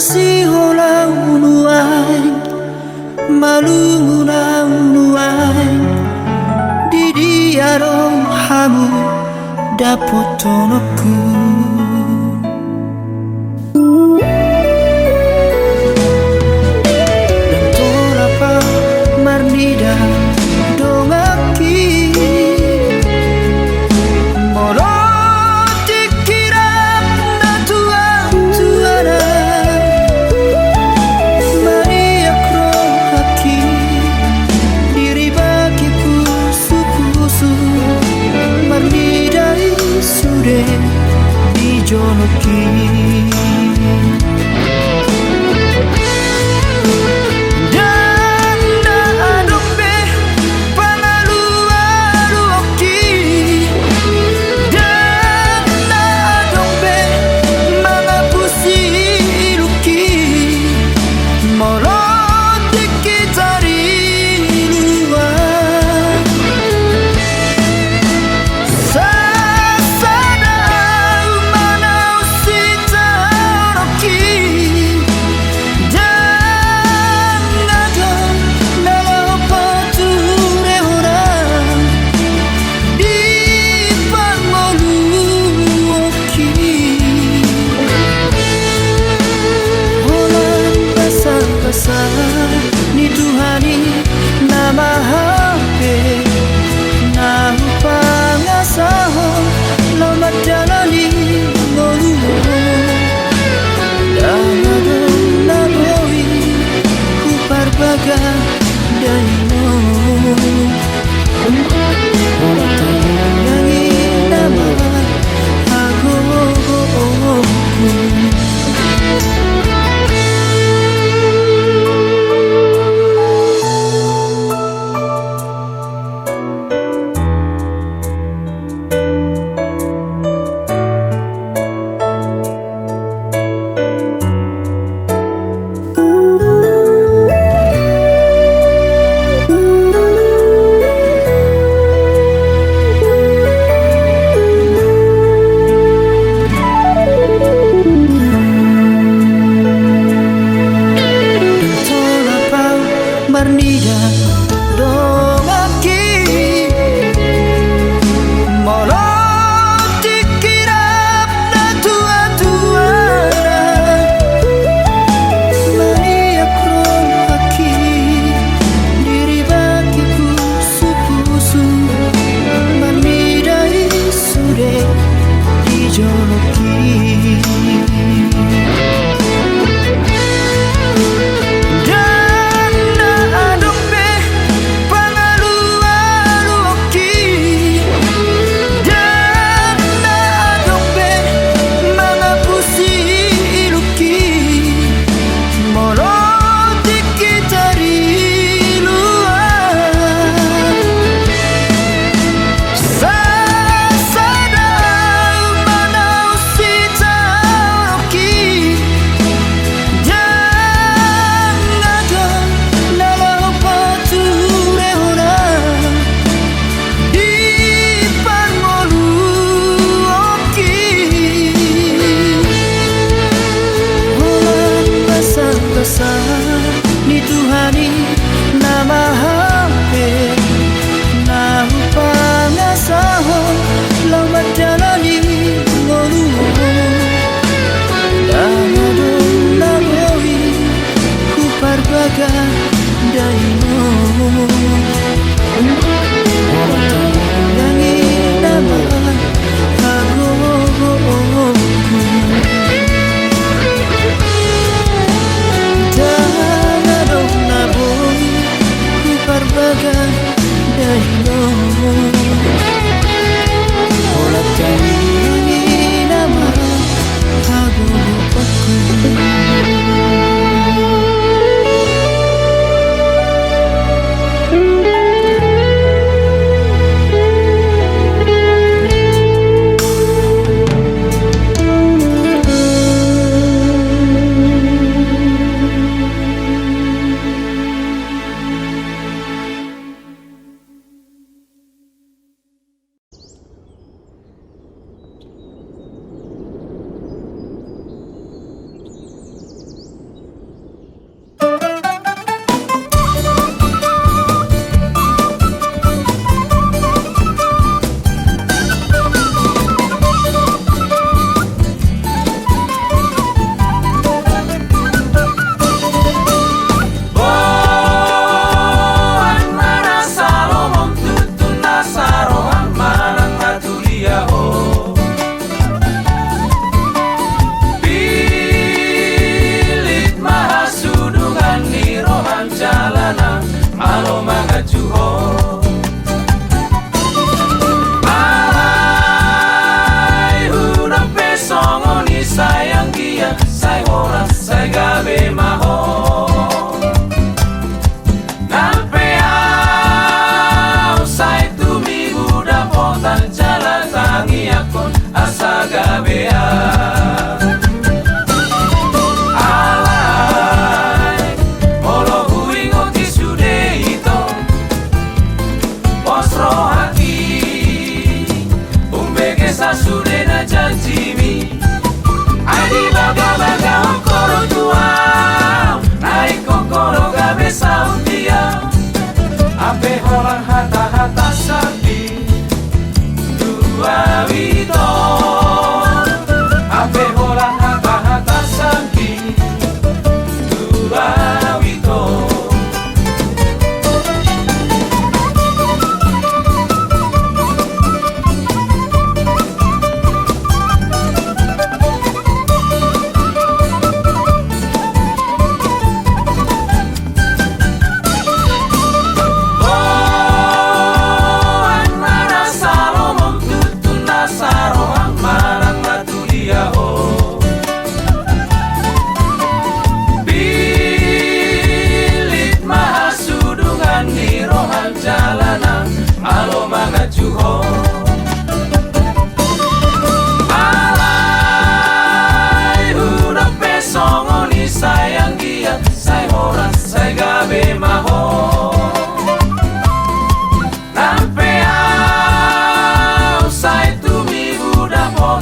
Masih olah unuai malu unuai di diarong hamu dapot tonoku dan torapa marnida dongaki Jonoki dan adombe pangalu-aluoki dan adombe mangapusi iluki moloti kitari luar Sasada Sita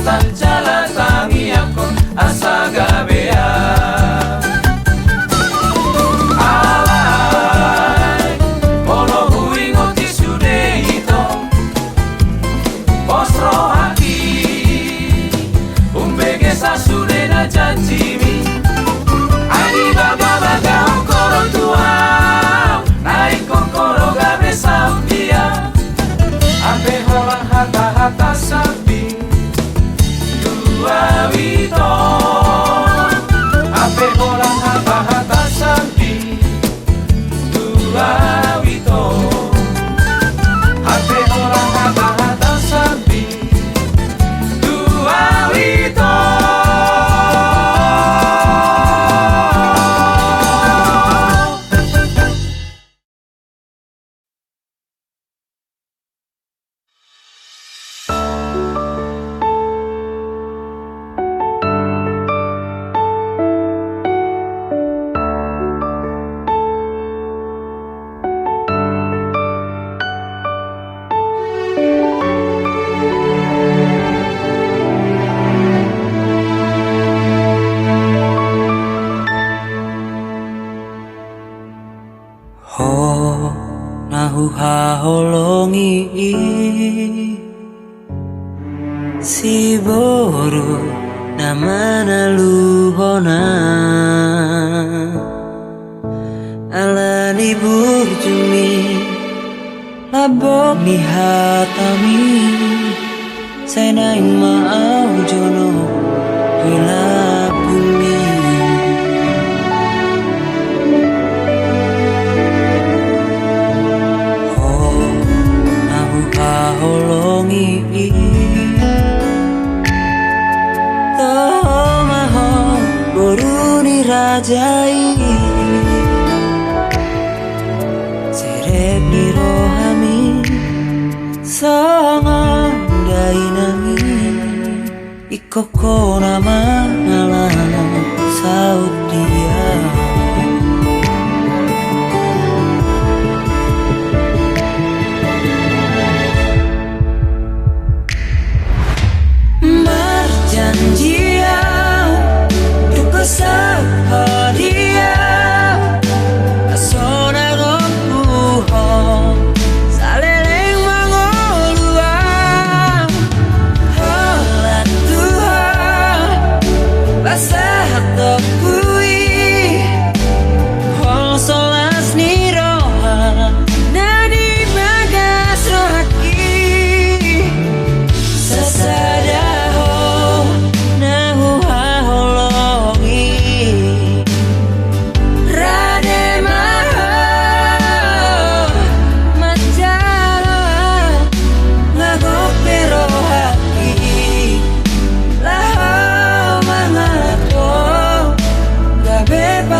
tan jalan tangi aku asa gabea. Alay polo hui ngoti sude ito postro hati umbege sa sude na janjimi ani baga baga koro tua naik kokoro gabe saudia ape holang hata hata sapi dua wito ape holang hata hata sapi dua wito ape holang hata hata sapi dua wito. Ho nahu haholongi si boru namana luhona alani burjumi labok ni hatami sainaing maau jono hila bumi. Holongi tomaho boruni rajai serep ni rohami songo dainami ikoko nama alam saut dia. Janjia duka sahadia asona robuho saleleng mangolua holat Tuhan basah tokui hol solas niroha nadi bagas rohaki sesada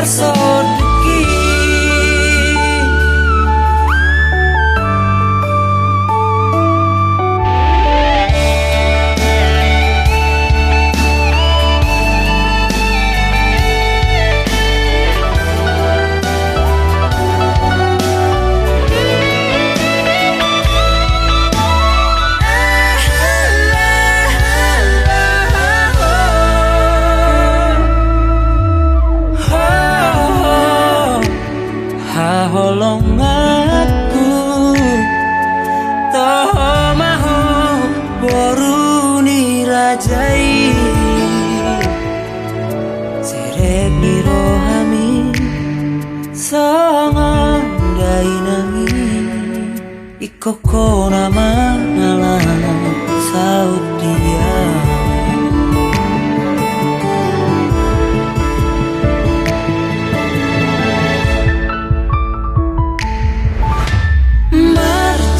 Sodiki holong aku tomaho boruni rajai serep ni rohami songo dainami ikoko nama alam saut dia.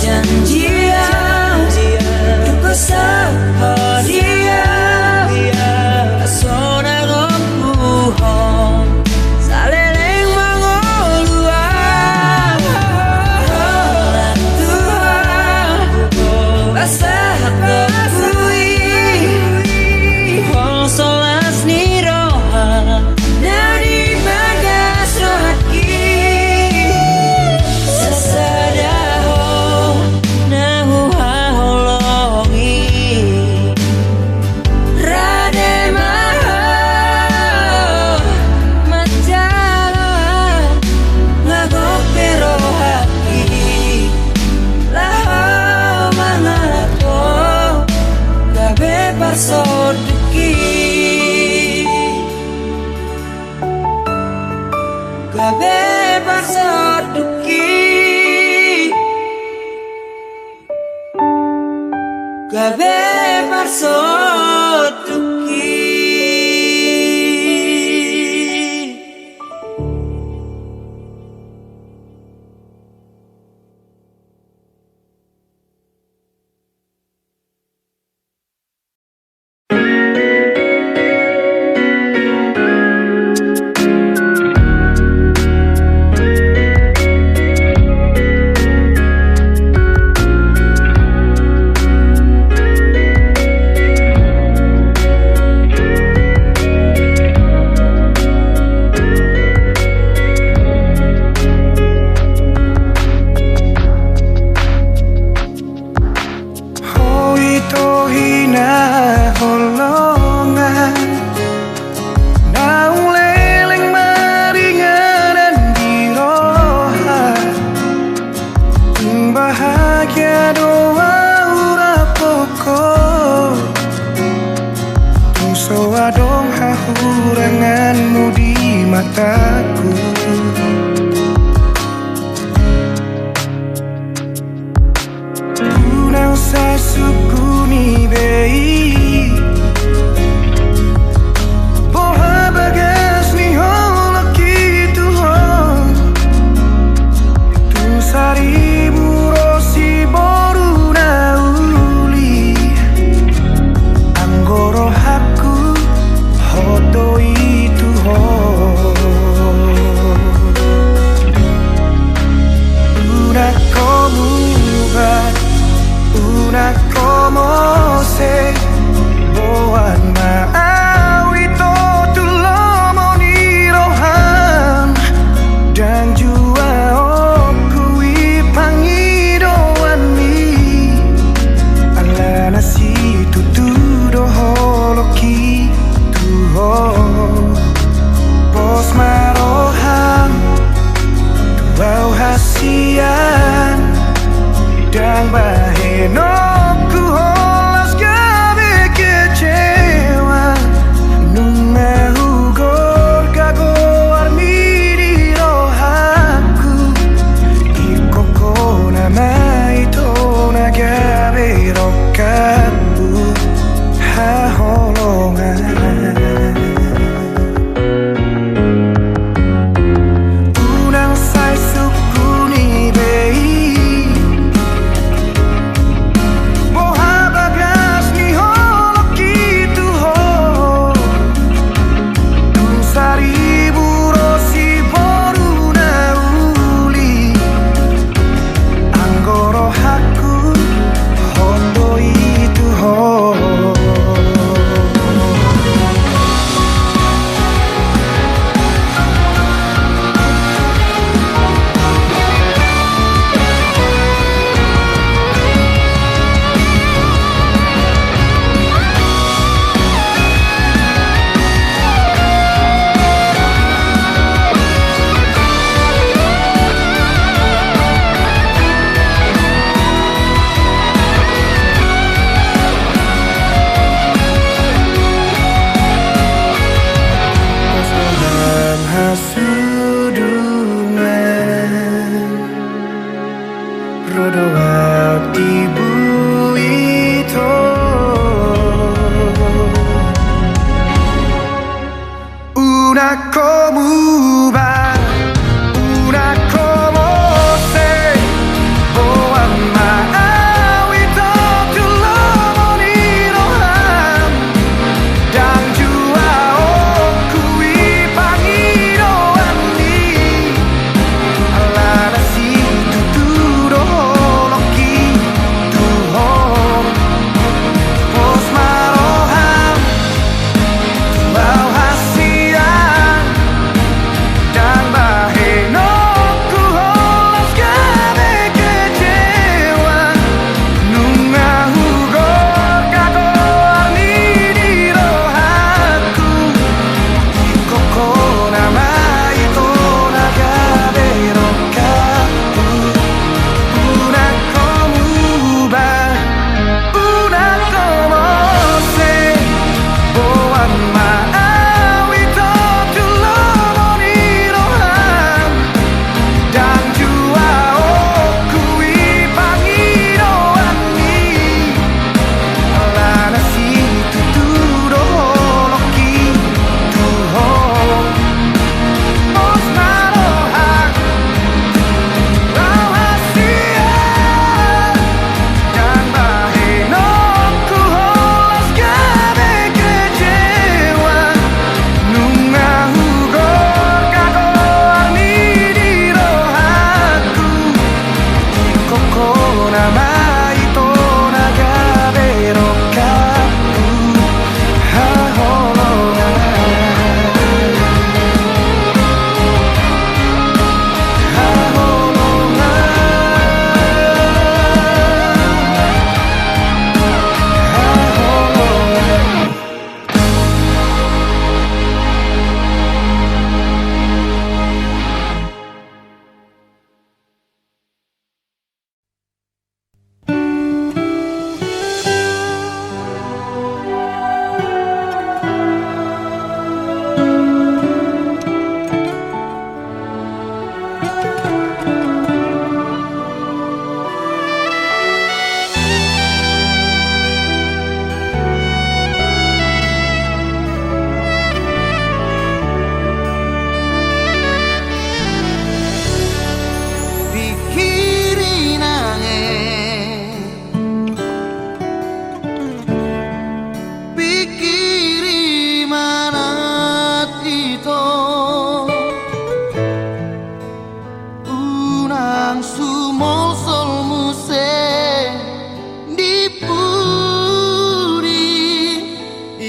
Janjia duka sahadia asona robuho saleleng mangolua holat Tuhan basah tokui duki Gabe barso duki Gabe barso duki mataku. Ku nang sa sukuni bei Boha bagas ni hola kitu ho Tu saribu rosi boru na uli Anggoro haku hoto itu ho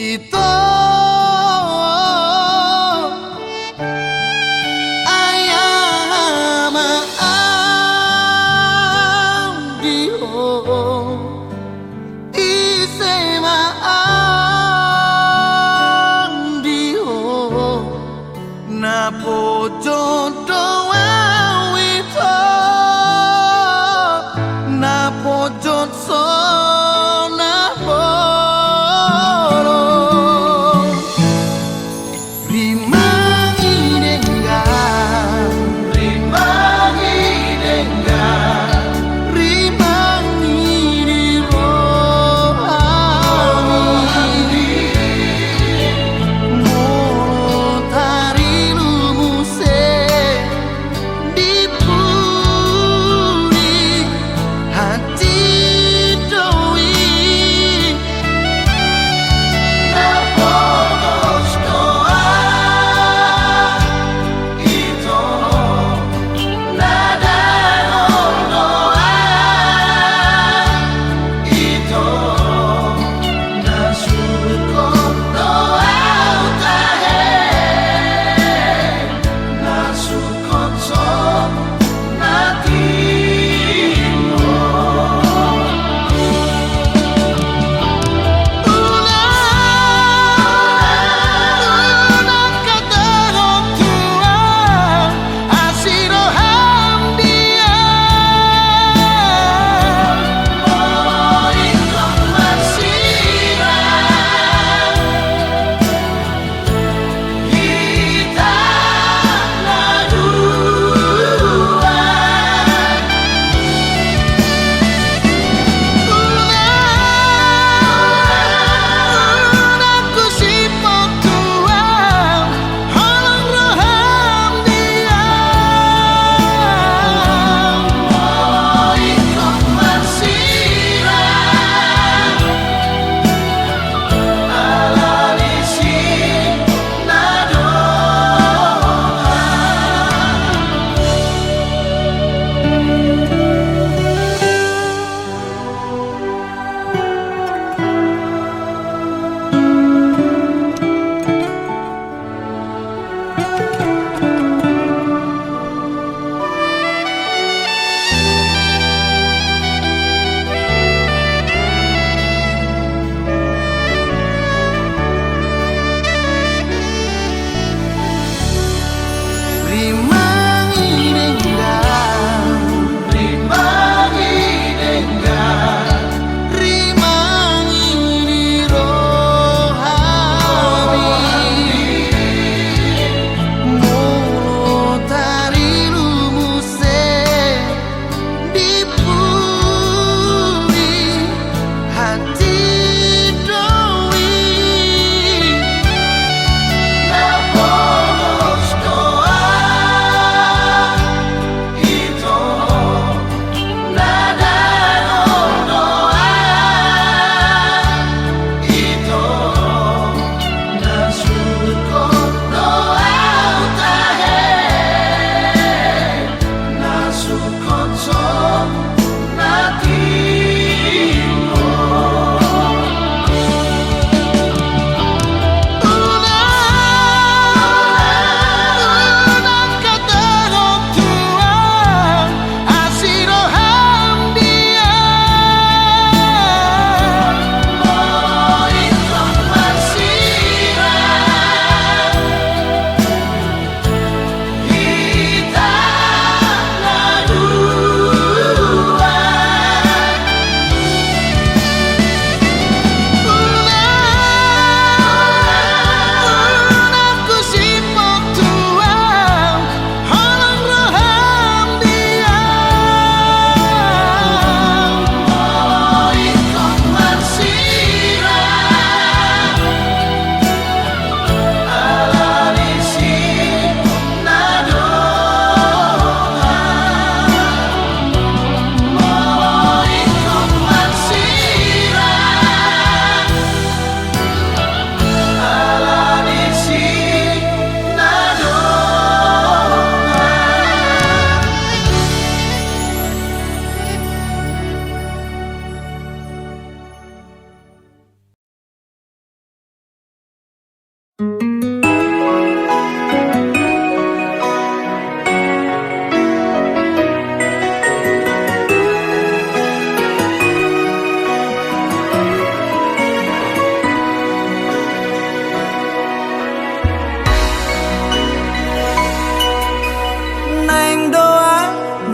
Ito ayam amdio isema amdio napo jodo awito napo jodo napo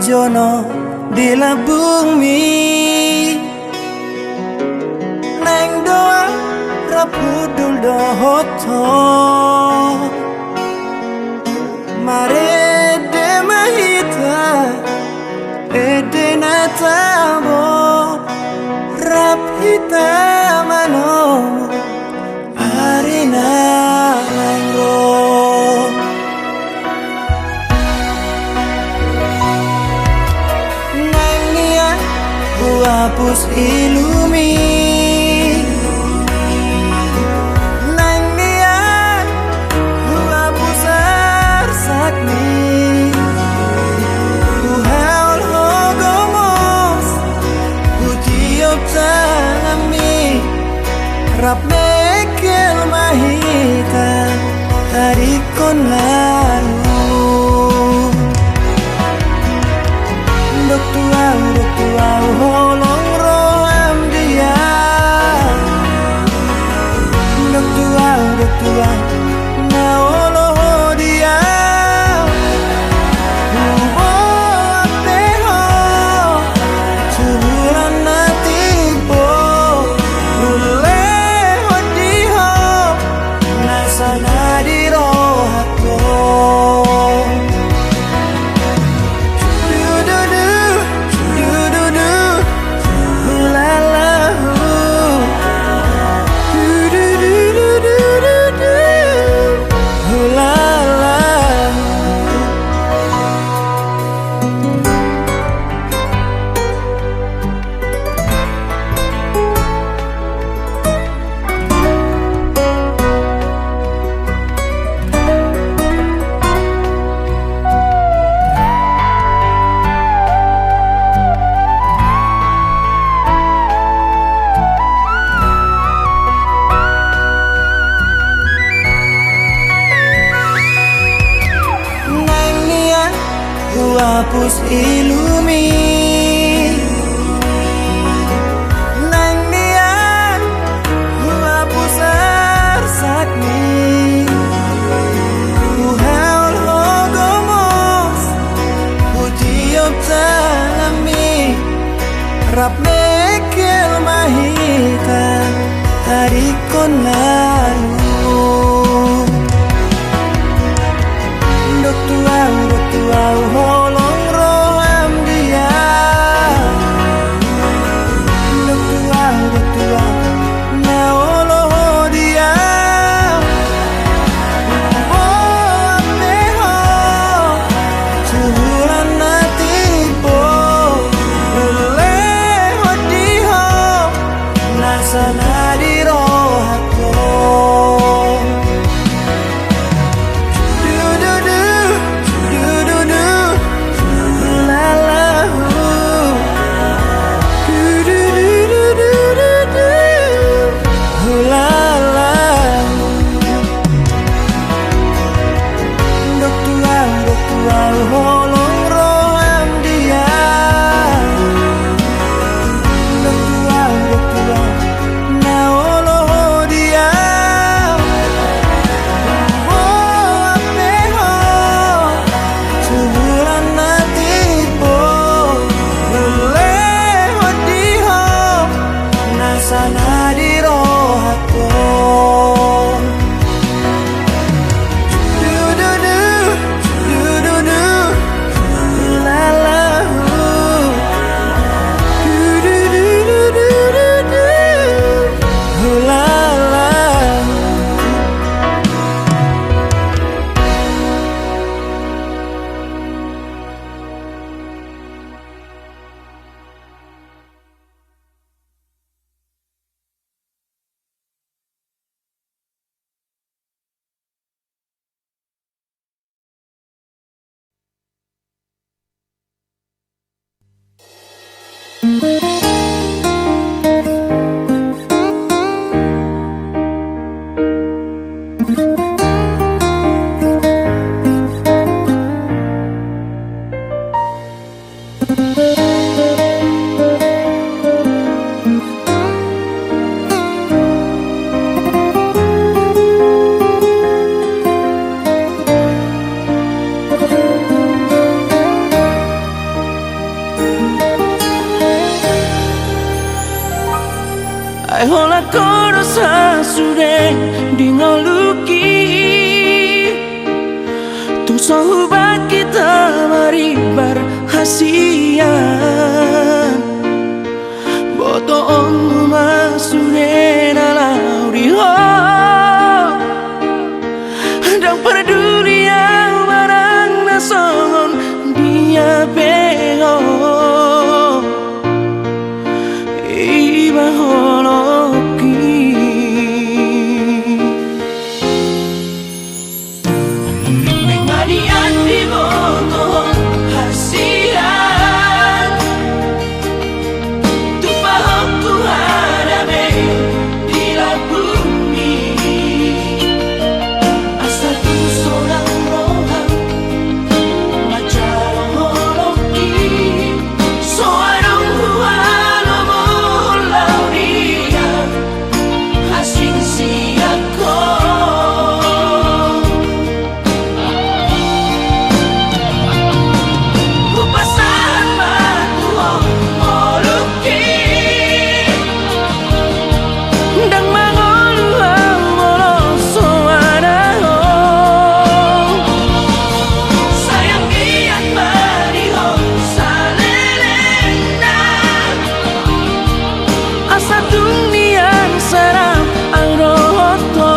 jono di bumi neng doa rapudul dohoto mare de mahita ede natabo rapita mano arina mangro nangnia hapus ilumi nangnia hapus arsakni haul hogomos utiop tanami rap mekel mahita hari kon lalu dok tua holong roham dia dok tua na oloh dia hapus ilumi nang nian hapus arsakni haul hogomos utiop tanami rap mekel mahita hari kon lalu dok tua holong roham dia dok tua na oloh dia oh apeho cuhuran natipo oleh wadiho nasana di rohako holong roham dia dok tua na oloh dia oh apeho cuhuran natipo oleh wadiho nasana di rohako Sobat kita mari berhasian Boto ongu masurena lauriho Dan perdulian barang nasongon dia bego Iba holoki Mengadian di boto hasian Tu paham tu hadabe di la bumi Asal tu seorang rohang Macam holoki Seorang hualo molau dia Asing siako Kupasan batu moluki Dan mangoluang moloso anaho Sayang giat bariho salelena Asa dunian sarang ang rohoto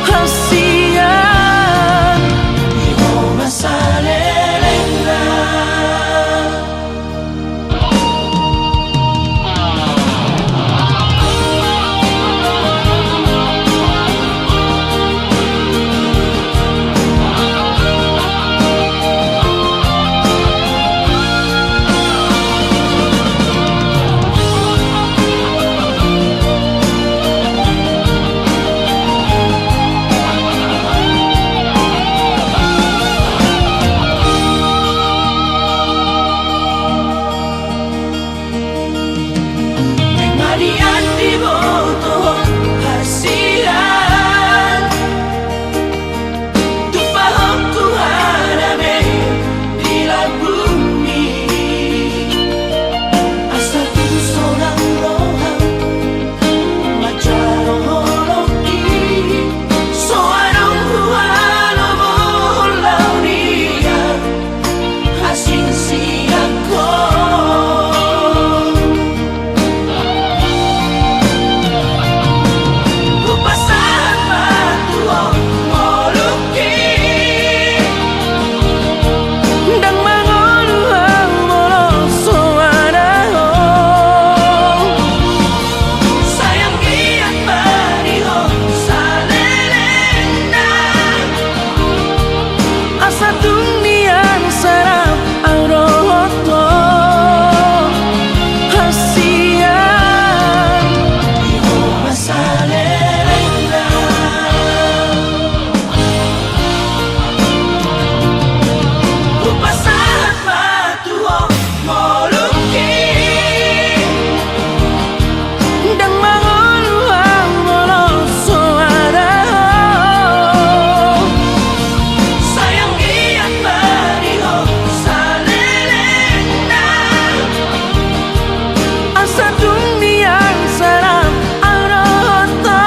Hasian Iho masalelena Mengadian di boto hasian Tu paham tu hadabe di la bumi Asal tu seorang rohang Macam holoki Seorang hualo molau dia Asing siako Kupasan batu moluki Dan mangoluang moloso anaho Sayang giat bariho salelena Asa dunian sarang ang rohoto Hasian Iho masalelena Kupasan batu moluki Dan mangoluang moloso anaho Sayang giat bariho salelena Asa dunian sarang ang rohoto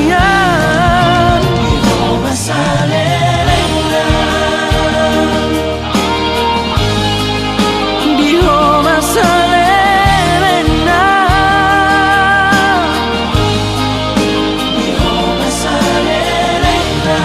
Hasian Iho masalelena Diho masalelena Diho masalelena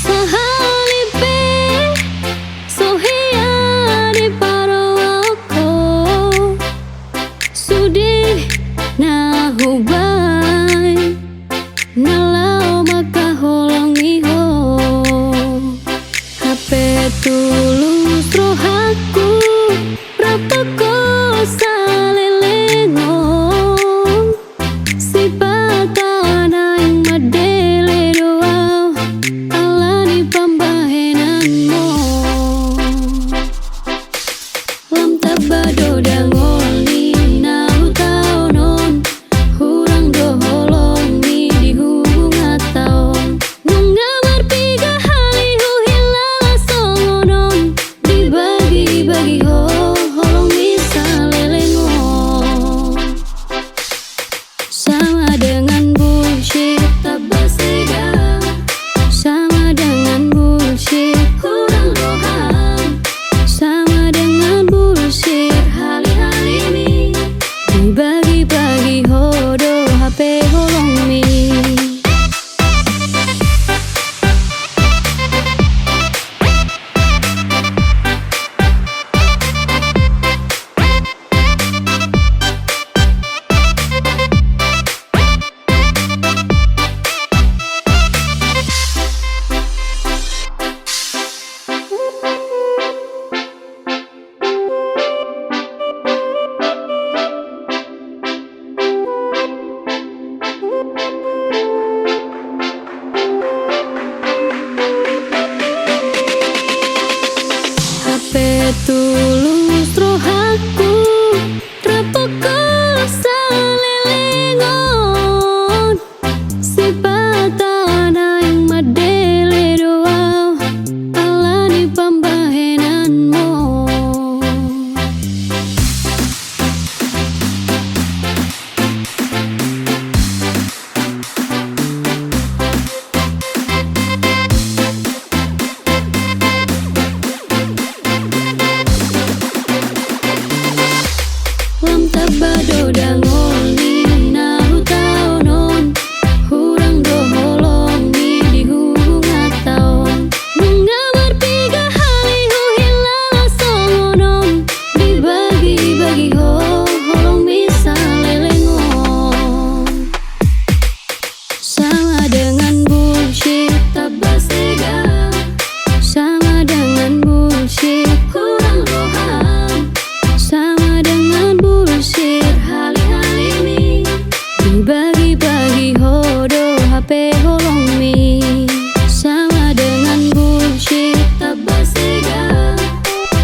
Sahalipe sohiani parowako Sudi na hubay Nalau makaholongiho Hape tulus rohaku Rapako salelengong Si patana yang madele doa Alani pamba Sama dengan bullshit tabasega, sama dengan bullshit kurang roham, sama dengan bullshit hali-halimi, dibagi-bagi hodo HP holong mi. Sama dengan bullshit tabasega,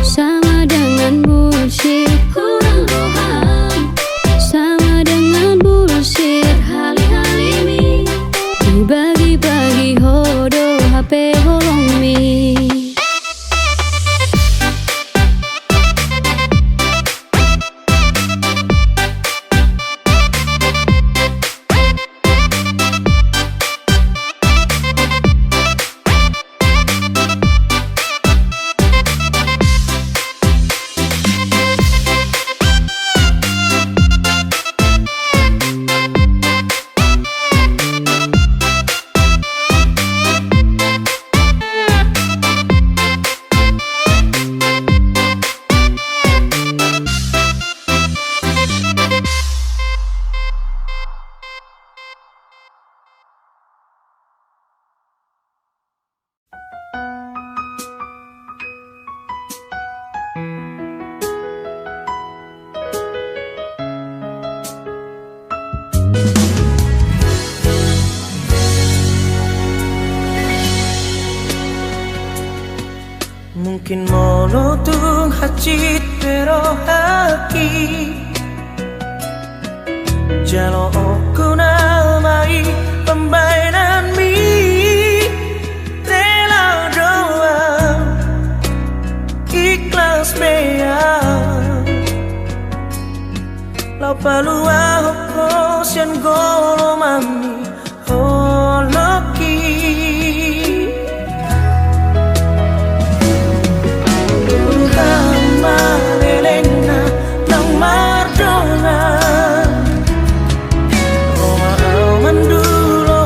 sama dengan bullshit kurang roham, sama dengan bullshit hali-halimi, dibagi-bagi hodo HP holong mi. Mungkin monotung hacit pero haki jalo aku namai pembainan mi rela doa ikhlas bea lau palua hoko sian golo mami holoki Elena nang Mardona Roma mandulo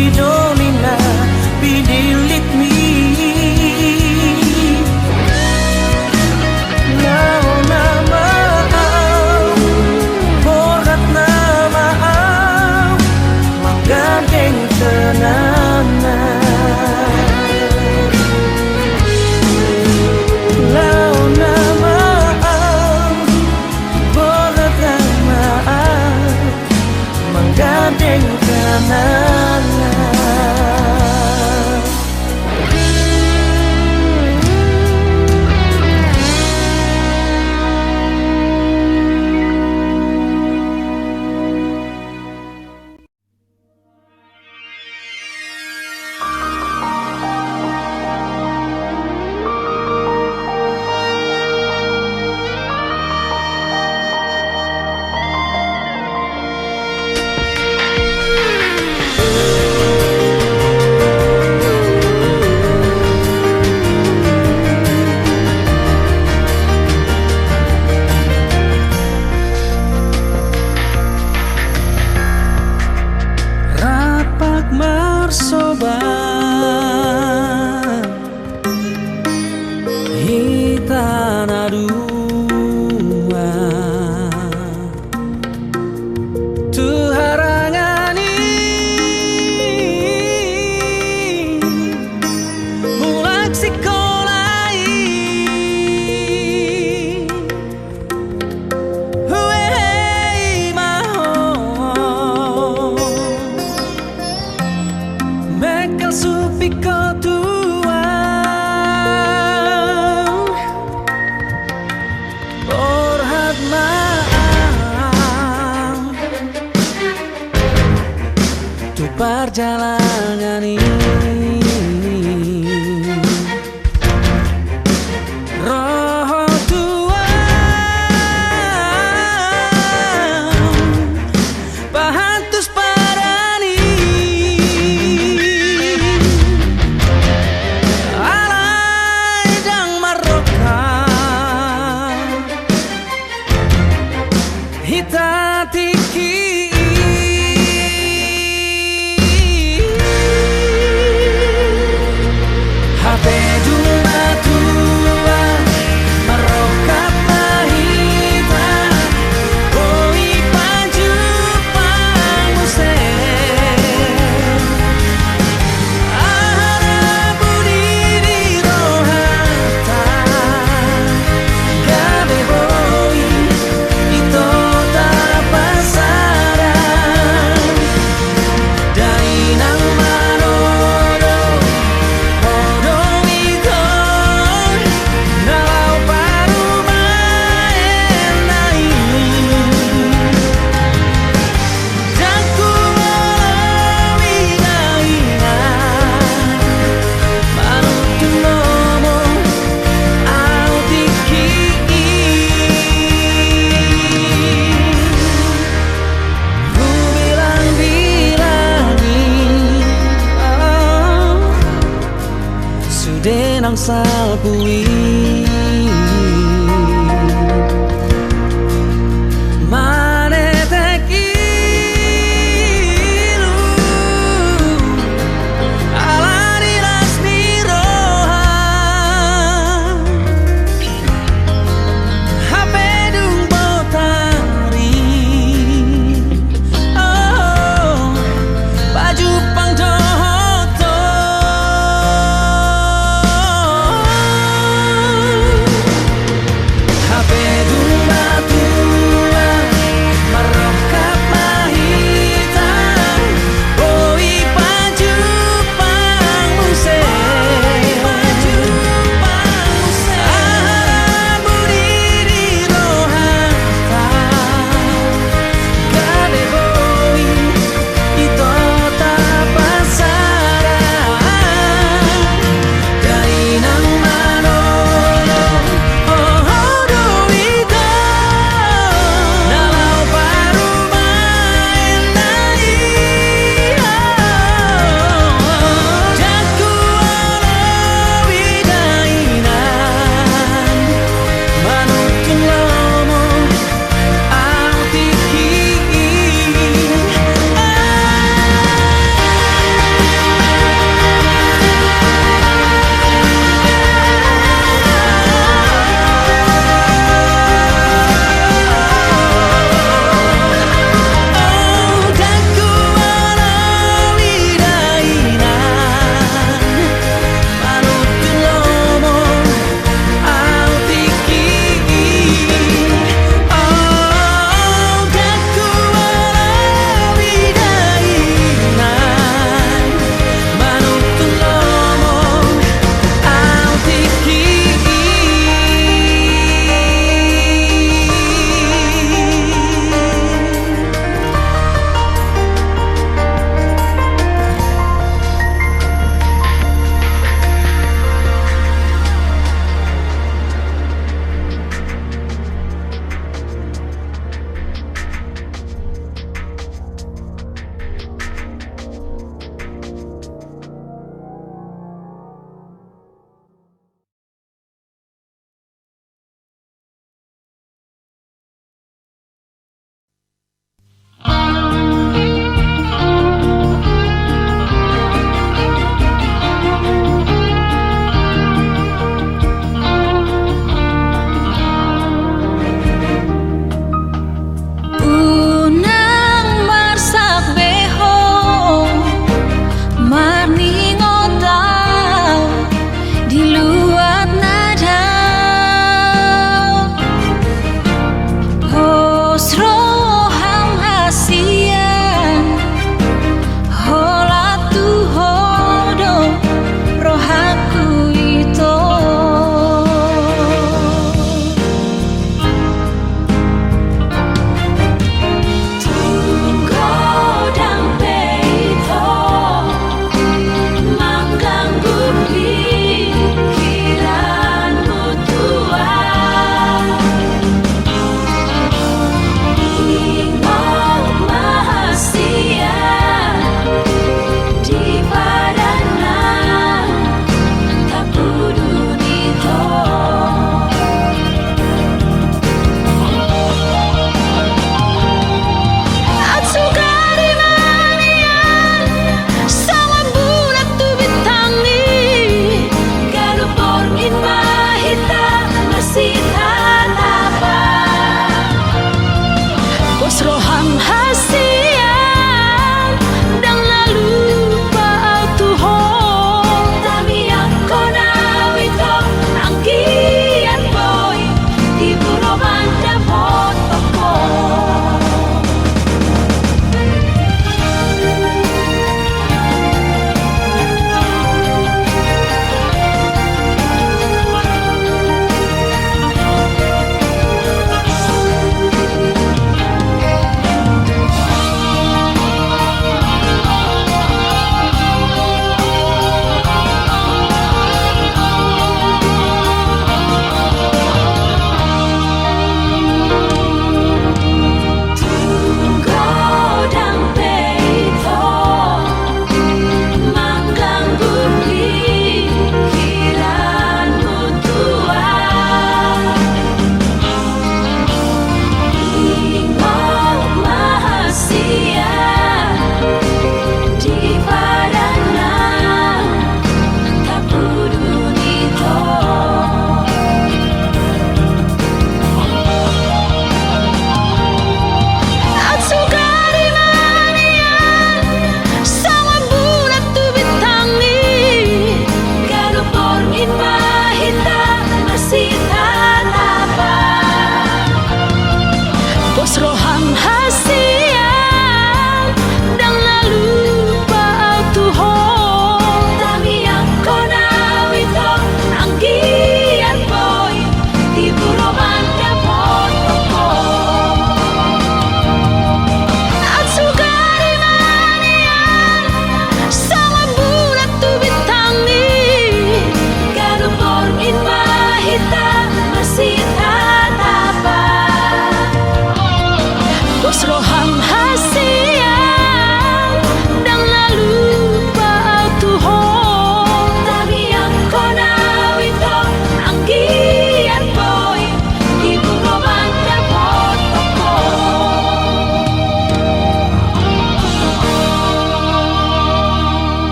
sidonina bidilit mi nauna maaf borat na maaf magandeng tenanan nauna maaf borat na maaf magandeng tenanan. Perjalanan ini roh Tuhan pahantus parani alai dang maroka hitatiki denang salpui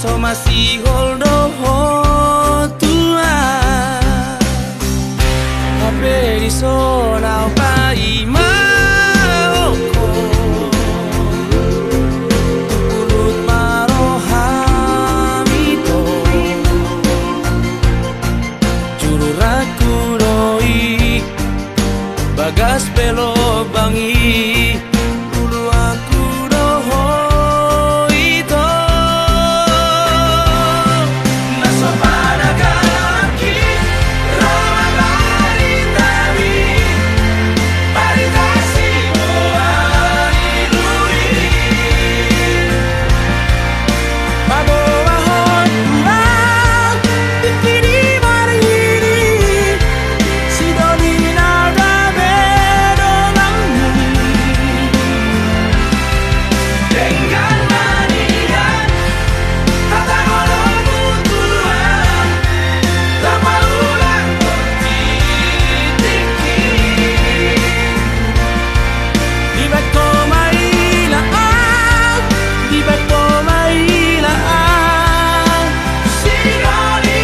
so masih holdo tua Hape di so nau pai maoko Ulut marohamito Juru raku doi Bagas pelo bangi Dulu aku doho ito Naso pada kaki Rama baritami Baritasi buai lui Babawa hot pulang Dikini marini Sidoni nada bedonganmu Dengan manian Kata orang mutuan Lama ulang bertitiki Di bako mailaan Di bako mailaan Sidoni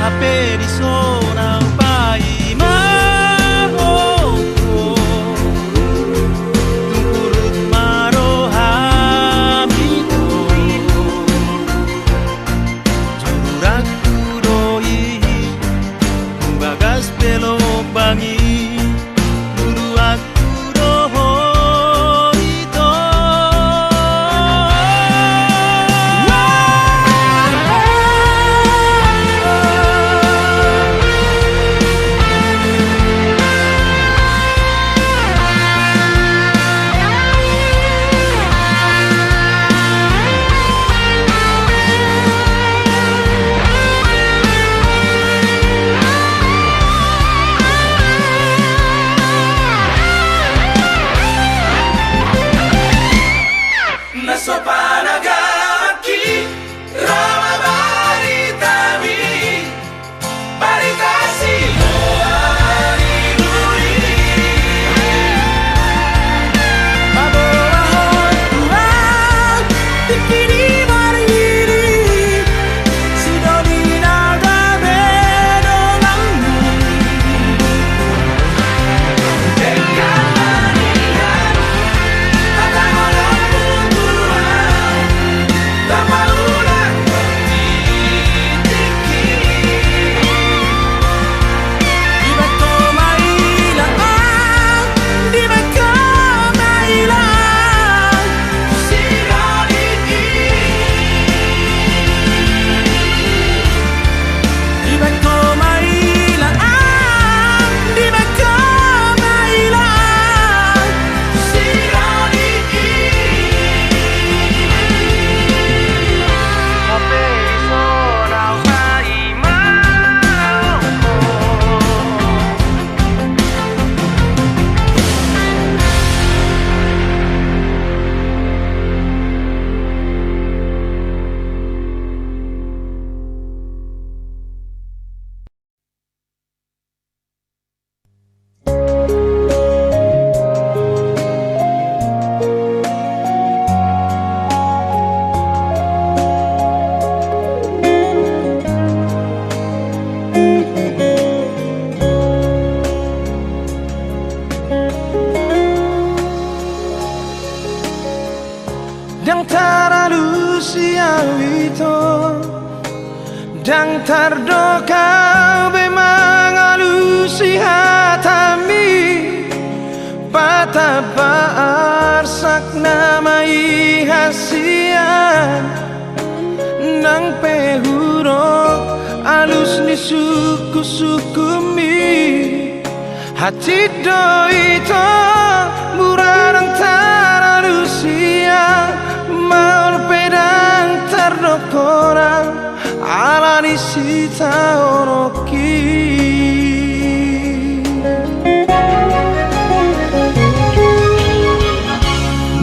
Ape di zona pai maroko Tungkurut marohamito Juraku doi Bagas pelo bangi Dulu aku doho ito Naso panagaki Rama baritami Baritasi buai lui Babawa hot pulang Dikini marini Sidoni nada bedonganmu Dengan manian Kata orang mutuan Lama ulang bertitiki Di bako mailaan Di bako mailaan Sidoni Di bako mailaan Di bako mailaan Sidoni Hape iso nau pai maoko Dang taralu siawito Dang tardoka bemangalu sihatami Patapa arsak namai hasian Nang pehuro alus ni suku-sukumi Hati doito murarang taralu siang Maul pedang tardokora ala di sita oroki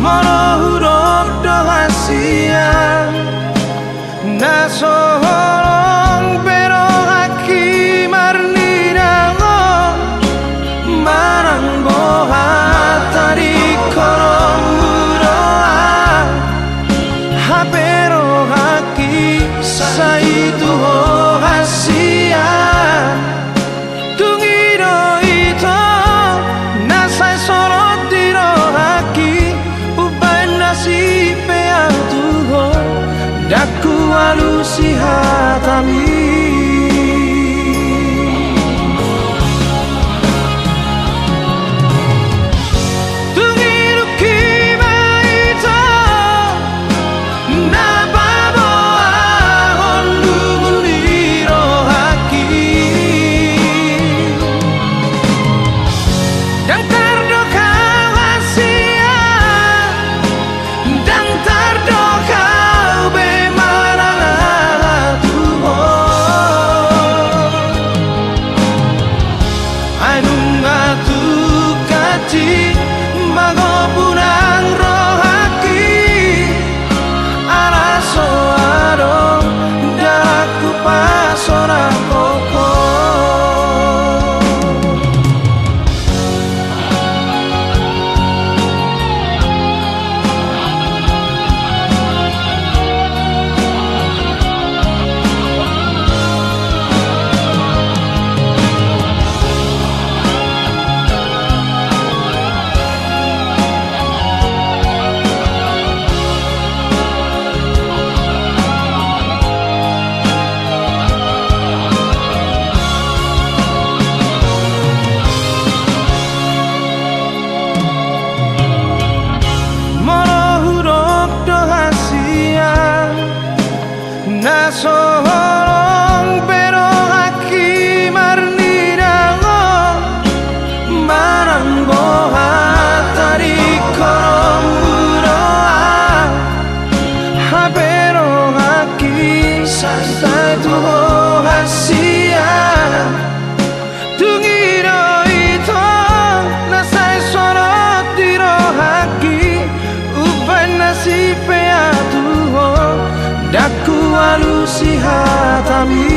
Mono huruf dohasia Nasoholong pero haki marnina Marang boha tadi korong huro alusi hatami. Nasorong pero haki marnirago maranggo hatari korom buroa habero haki santai tuho hasia tungiro ito nasai sorot diro haki upan nasipe atuho daku alusi hatami.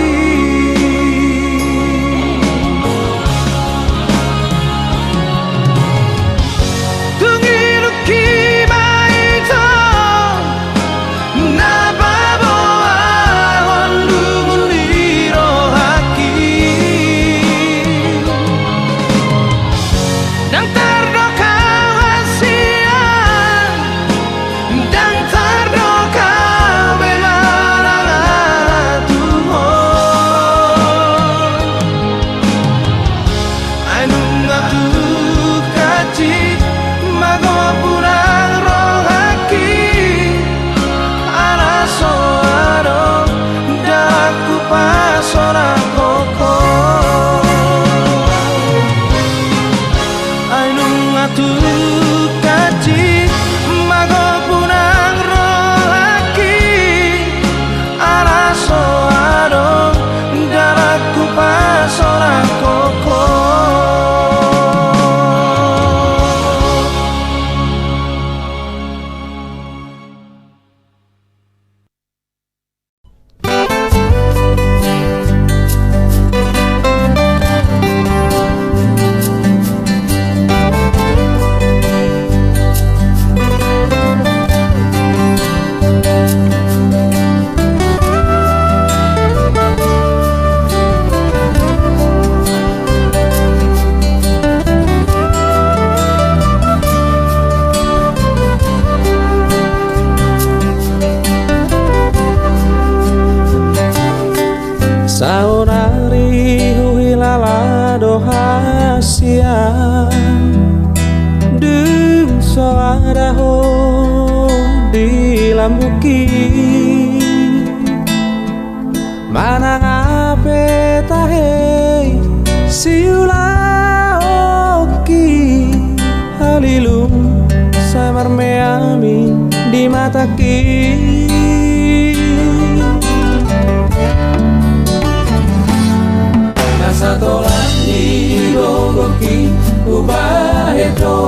Tungiluki baito nababo ahon lumuliro haki dan terdoka hasia dan terdoka Saunari huilala dohasia Dung soaraho di lambuki Manang ape tahe siula oki Halilum samar meami di mataki Satolan di gogoki ubaheto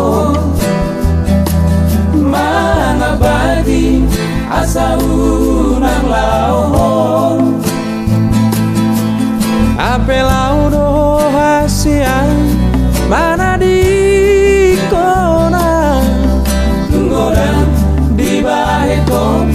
Mana badi asa unang lauhon Ape laudo hasian mana di kona Tunggodan di baheto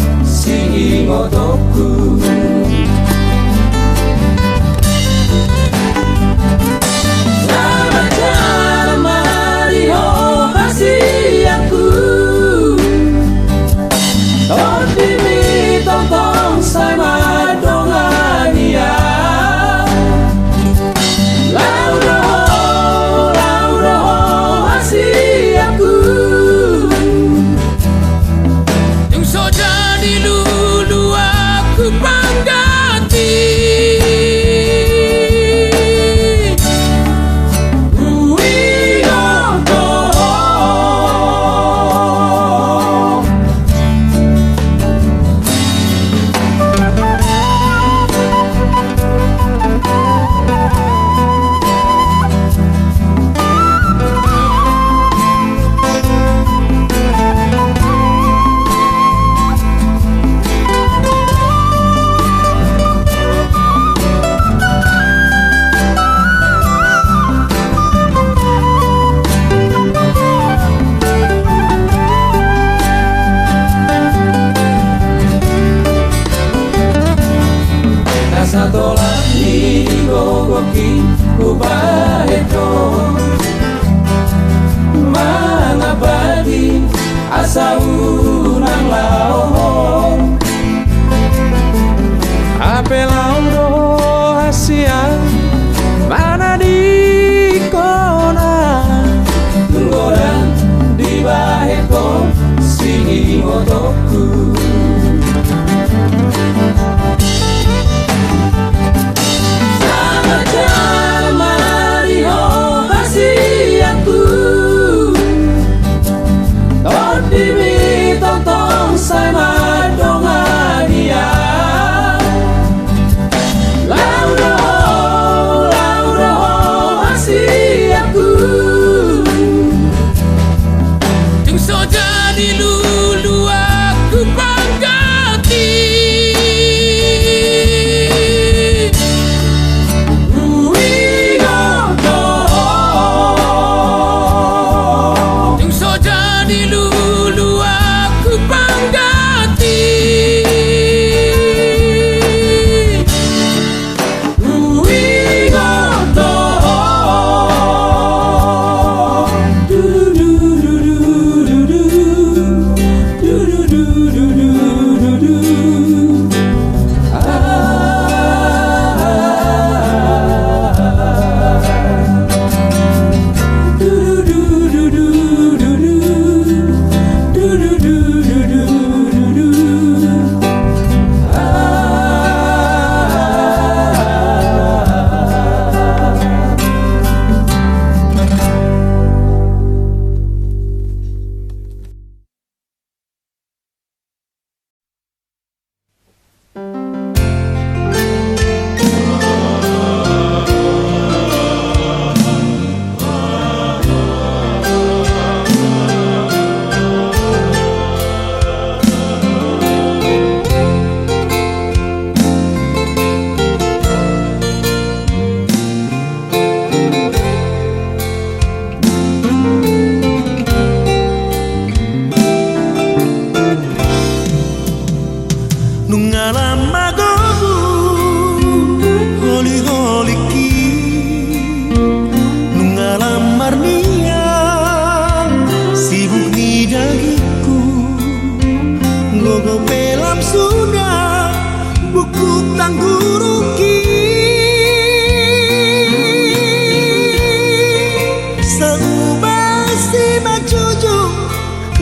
Seubah si macucu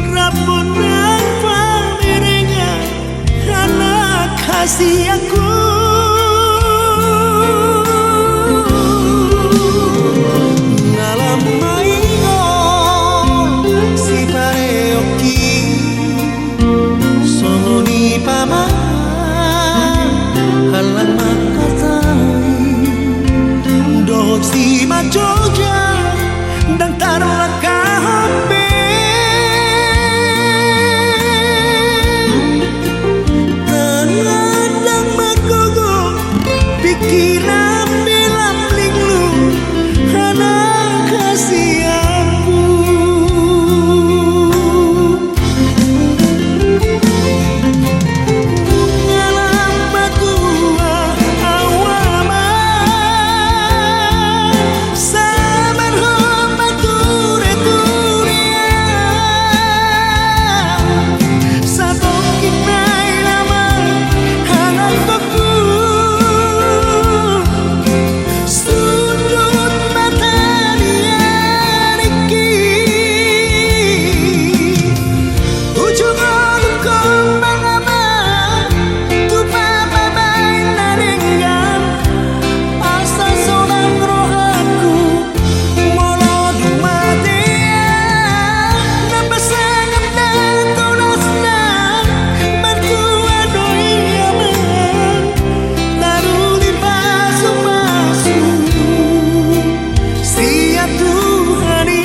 Rapun dan pamirnya Anak kasih aku Ngalam maingon si pareoki Sononi paman Halang makatai Dohot si macoja Dan taruh kabe Tangan magogo pikiran bilang linglu anak kasih aku ngalam batua awama sabar hamba ture turia satu kinai lama anak baku sudut mata dia Riki ujung kembang apa tu papa baik naringgan asa seorang rohaku molo dumatia napasangam dan tunasna mertua doi aman taruh di pasu-pasu siap Tuhani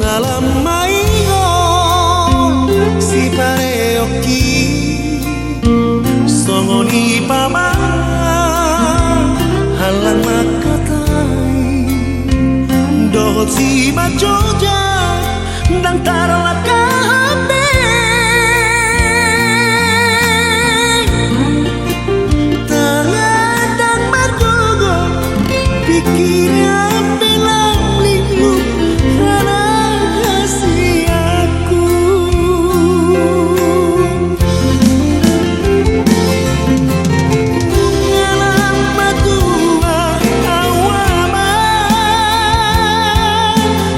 ngalam maingon si pareoki songoni paman halang makatai dohot si macoja dan taruh kabe tangan dan magogo pikiran bilang linglu anak kasih aku ngalam batua awama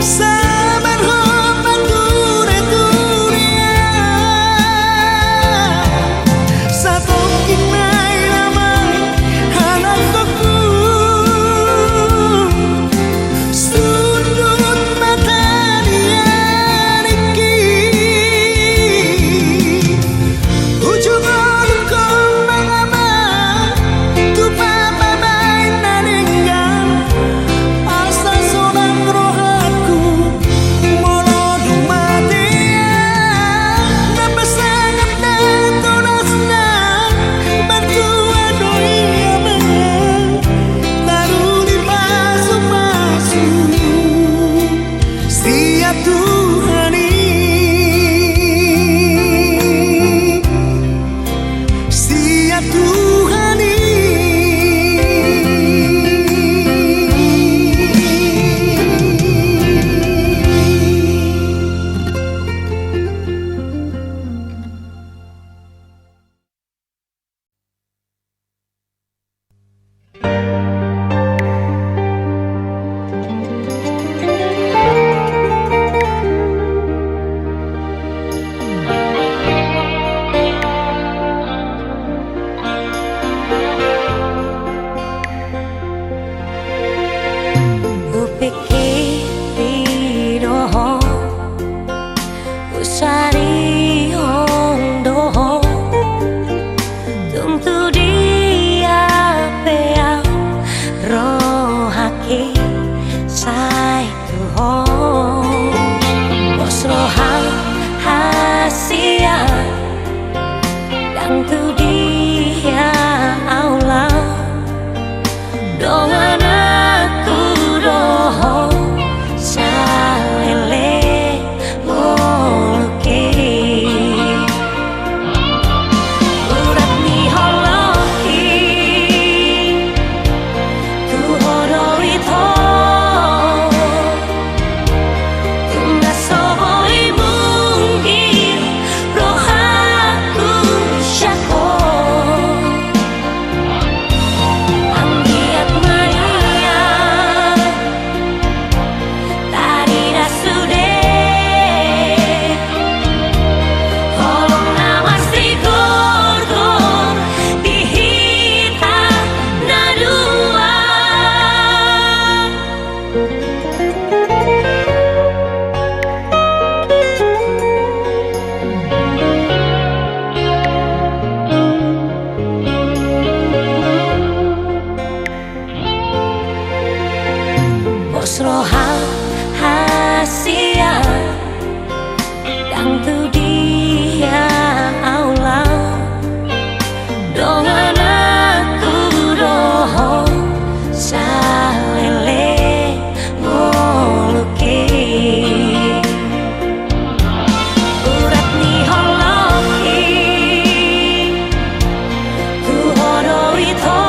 sabar hamba ture turia satu kinai lama anak baku sudut mata dia Riki ujung kembang apa tu papa baik naringgan asa seorang rohaku molo dumatia napasangam dan tunasna mertua doi aman taruh di pasu-pasu siap Tuhani siap Tuhani Upikir pidoho usari hondoho tumtu dia pea rohaki sai tuho bos rohang hasia dan tu dia Allah dongan aku doho rahasia dan tu dia Allah dengan aku doh salele ngoluki urat ni holoki ku hodo itu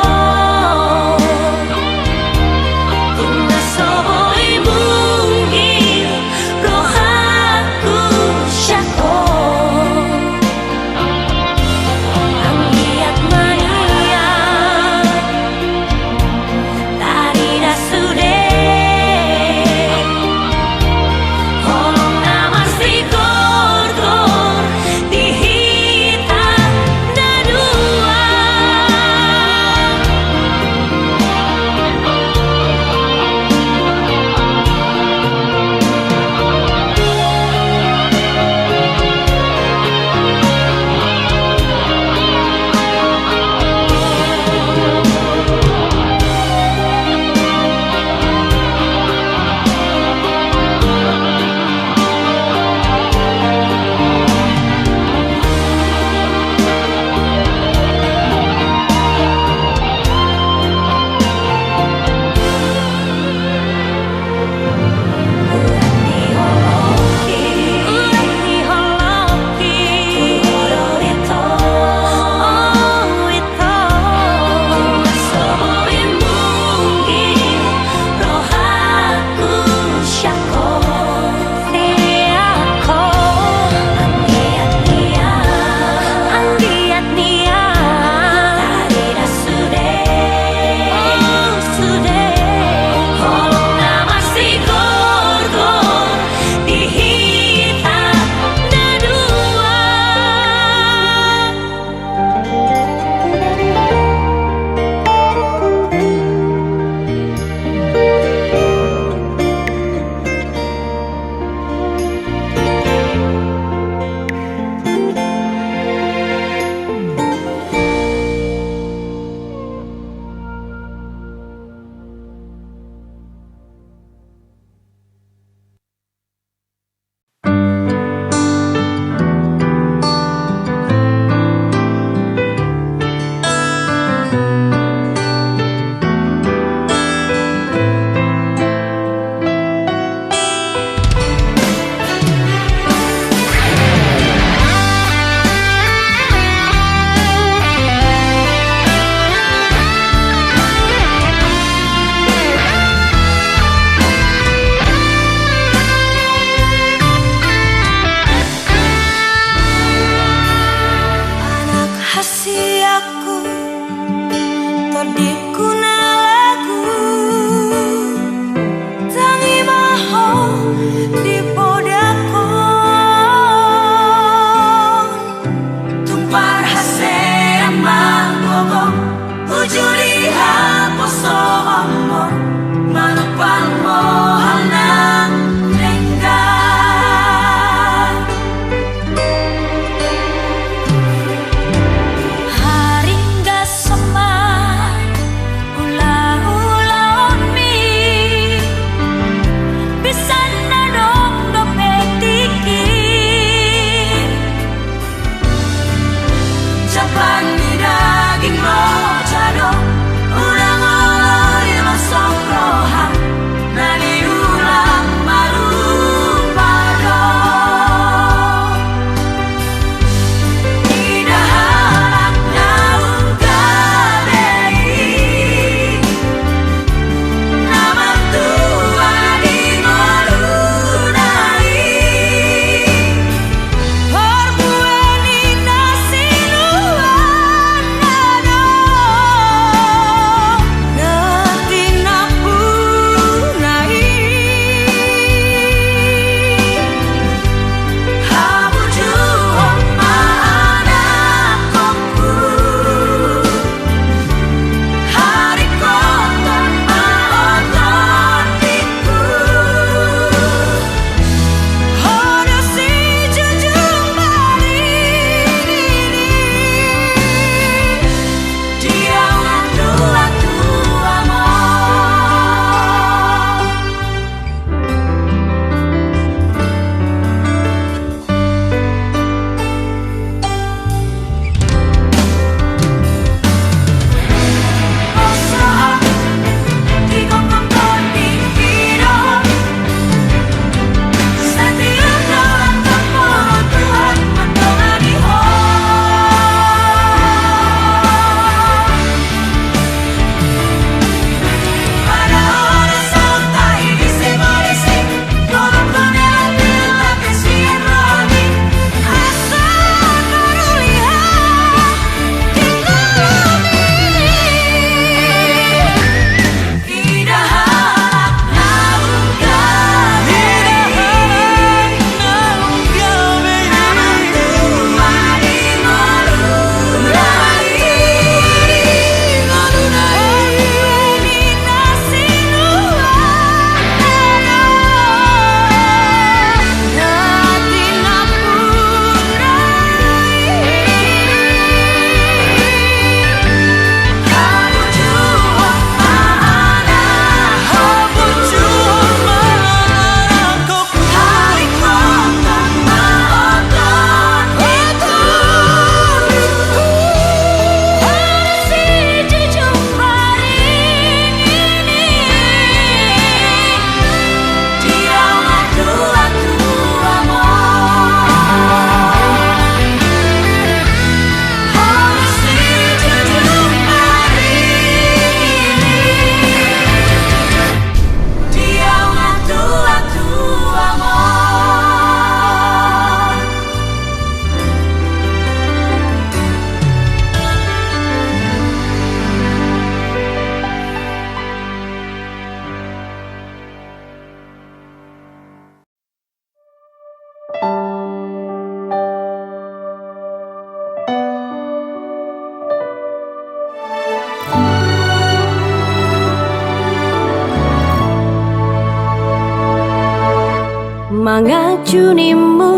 mangajunimu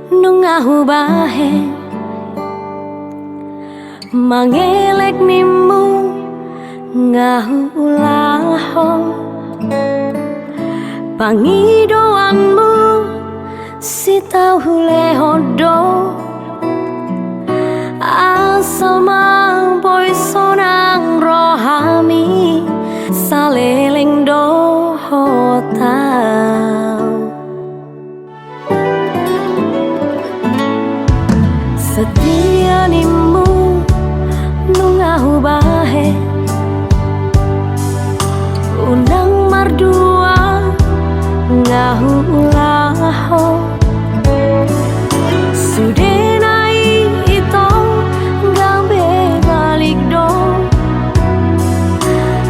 nungahu bahe mangelek nimu ngahu ulaho pangidoanmu si tahu lehodo asama boy sonang rohami saleleng dohotau setia nimu nungahu bahe unang mardua ngahu ulaho sudenai ito gambe balik do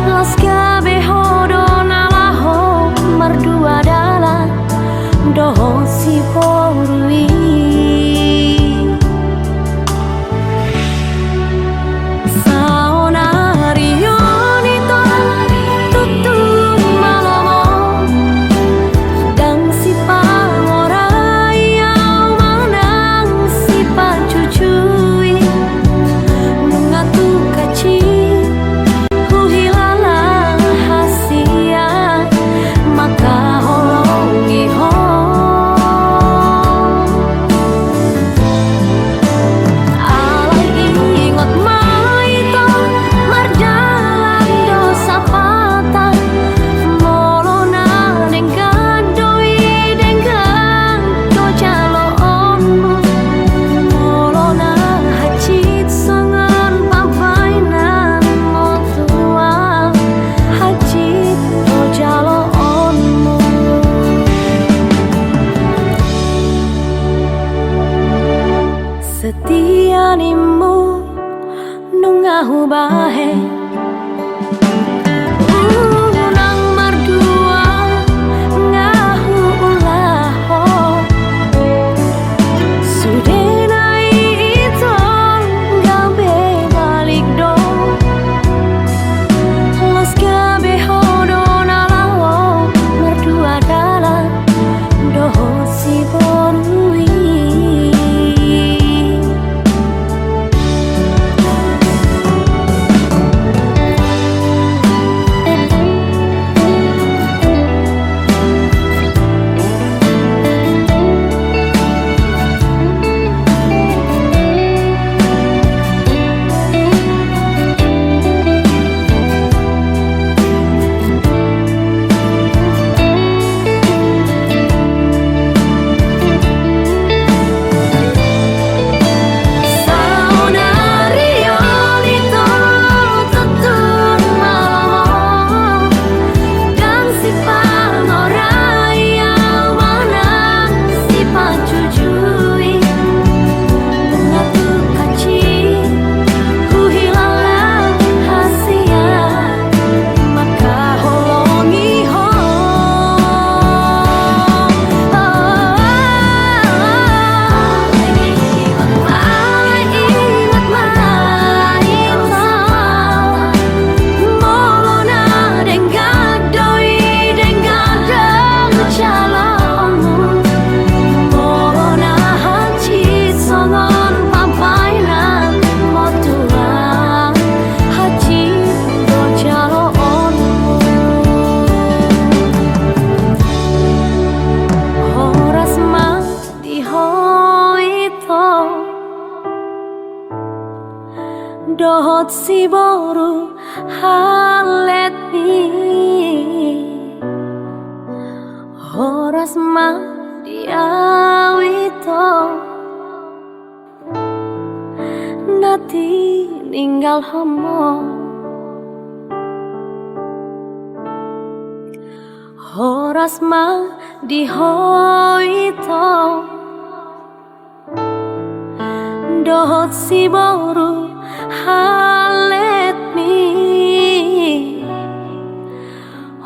laska behodo nalaho mardua dala doho si porui setia nimu nungahu bahe unang mardua ngahu ulaho sudenai ito gambe balik do laska behodo nalawo mardua dala doho si borui dohot si boru halet mi horas ma diawito nati ninggal homo horas ma dihoito dohot si boru halet mi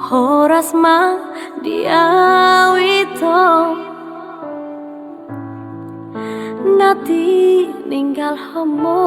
horas ma diawito nati ninggal homo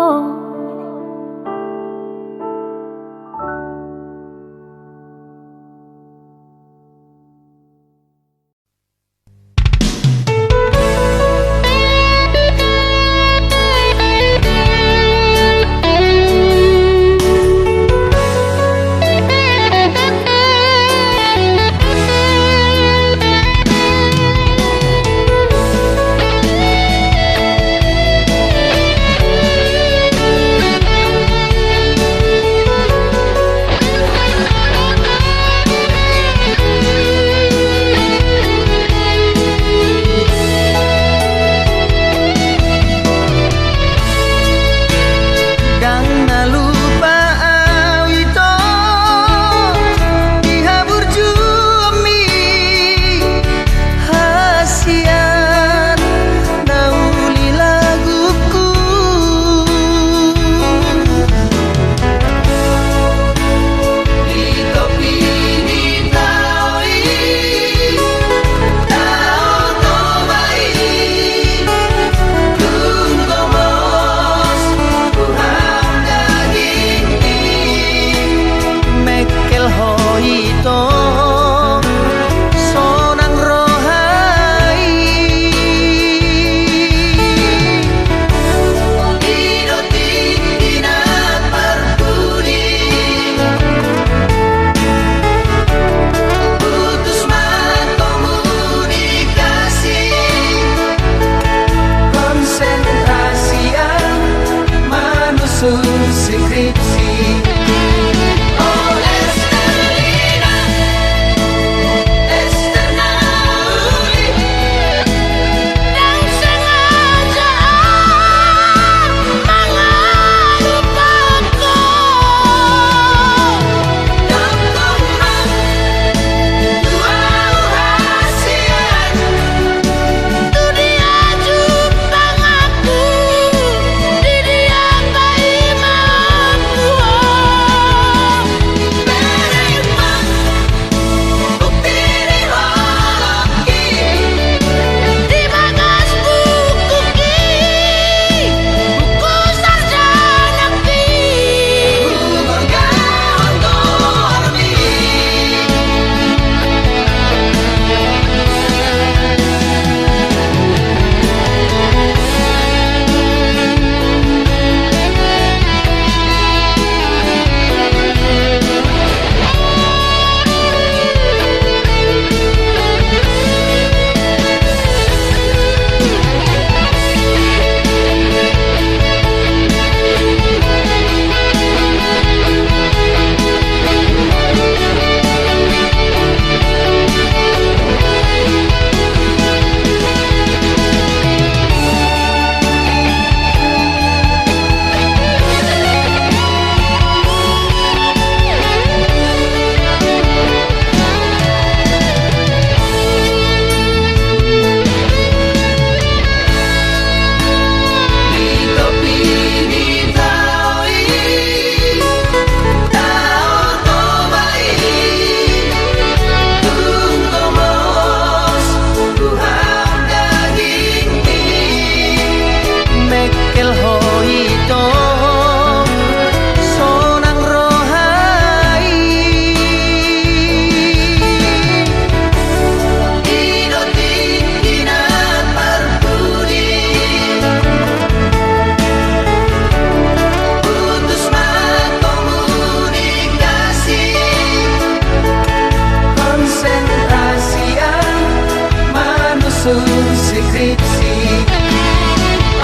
nyusun skripsi.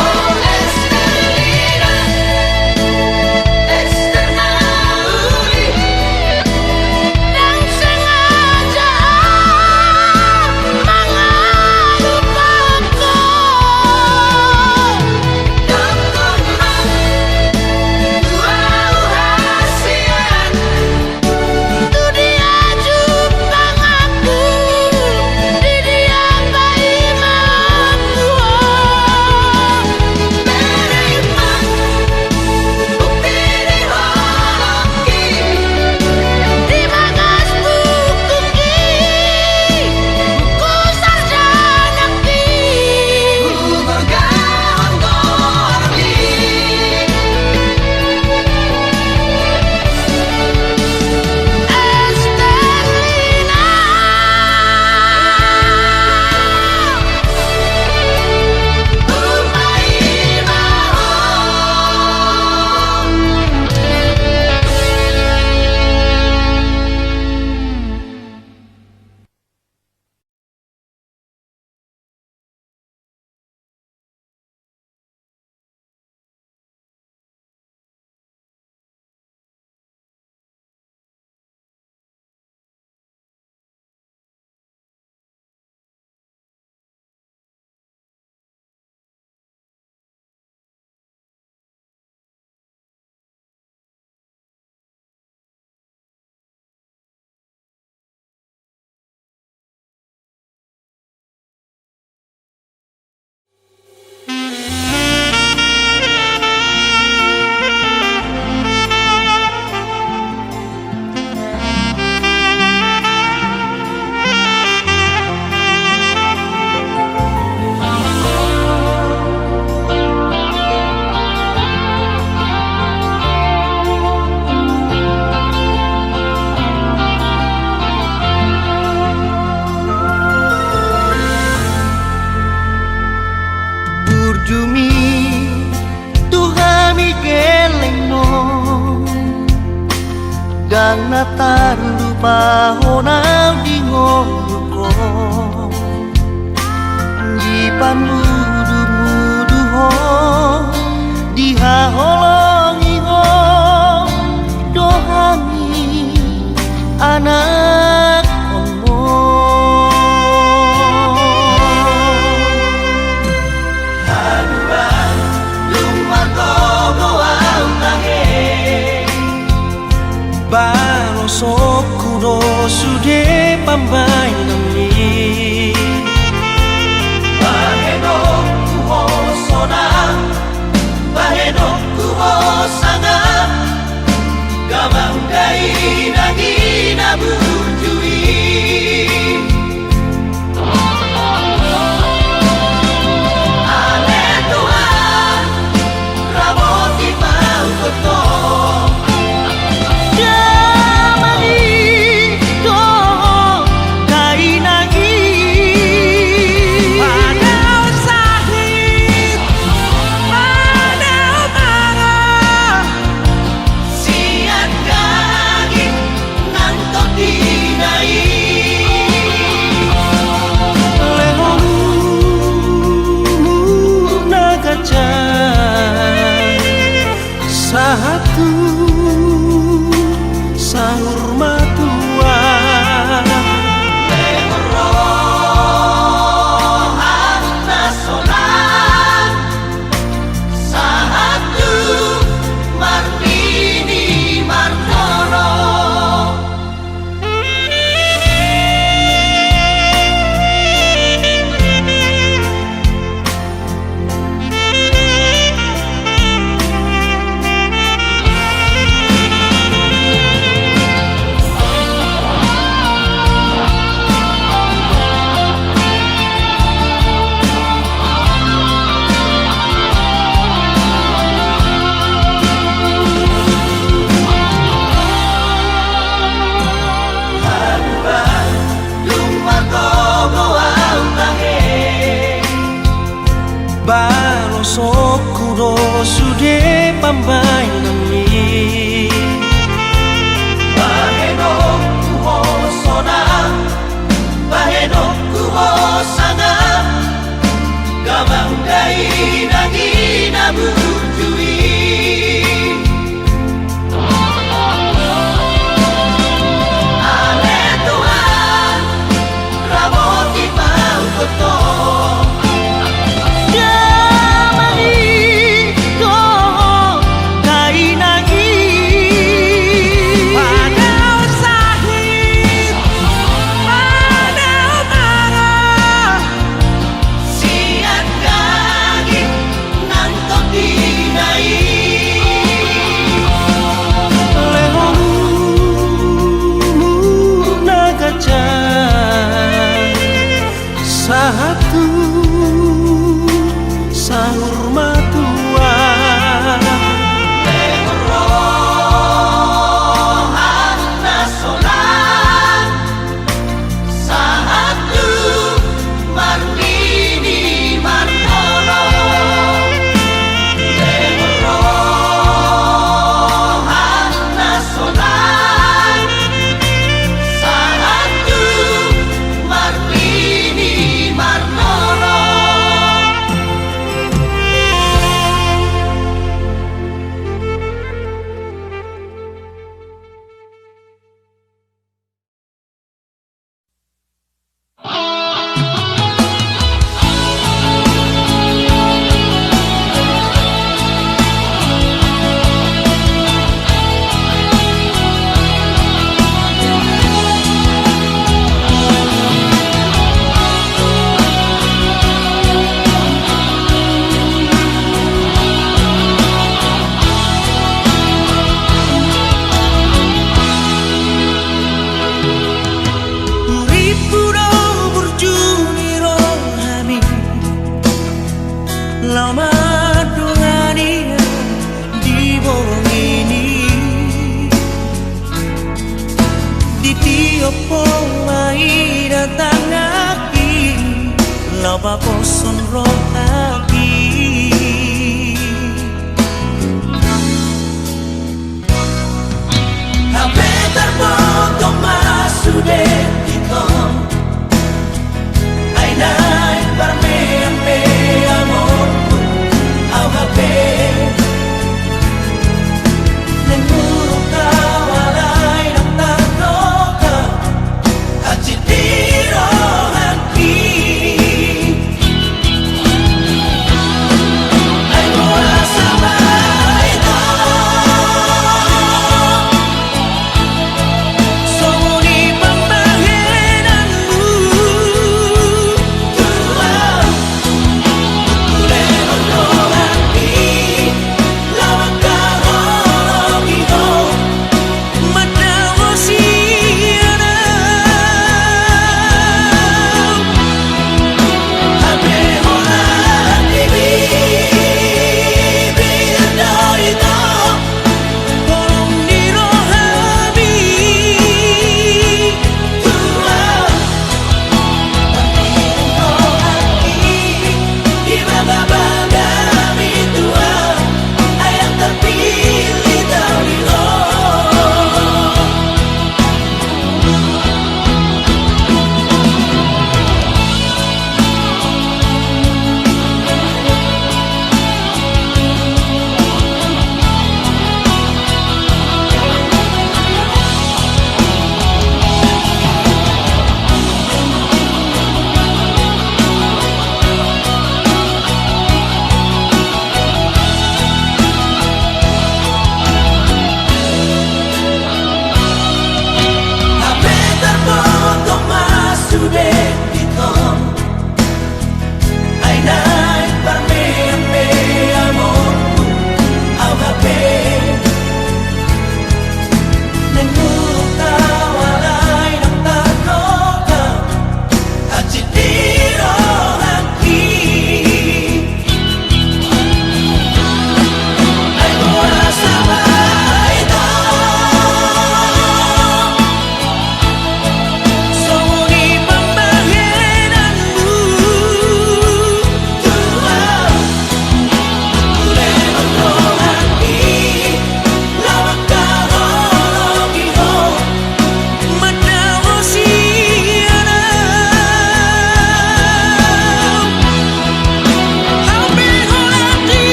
Oh Estelina, Estelnauri, Dan sengaja mengelupaku. Dokterman, wow hasian. Itu dia jupang aku, di dia bayi mampu. Beriman, bukti di holoki. Di bagas buku buku sarjana Bergaun gordi. Estelina. Burdumi Tuhami gelengno dan natar lupa honau di ngoluko jipan mudu ho diha holongi ho dohani anak omo. Barosoku no sude pambai nami Baheno kuho sona, baheno kuho sanga, gamang dai nagina bujui. Ale Tuhan, raboti mau koto. Satu sahur matua Lerohan nasional satu Martini Martono. Barosoku no sude pambai nami Baheno kuho sona, baheno kuho sanga,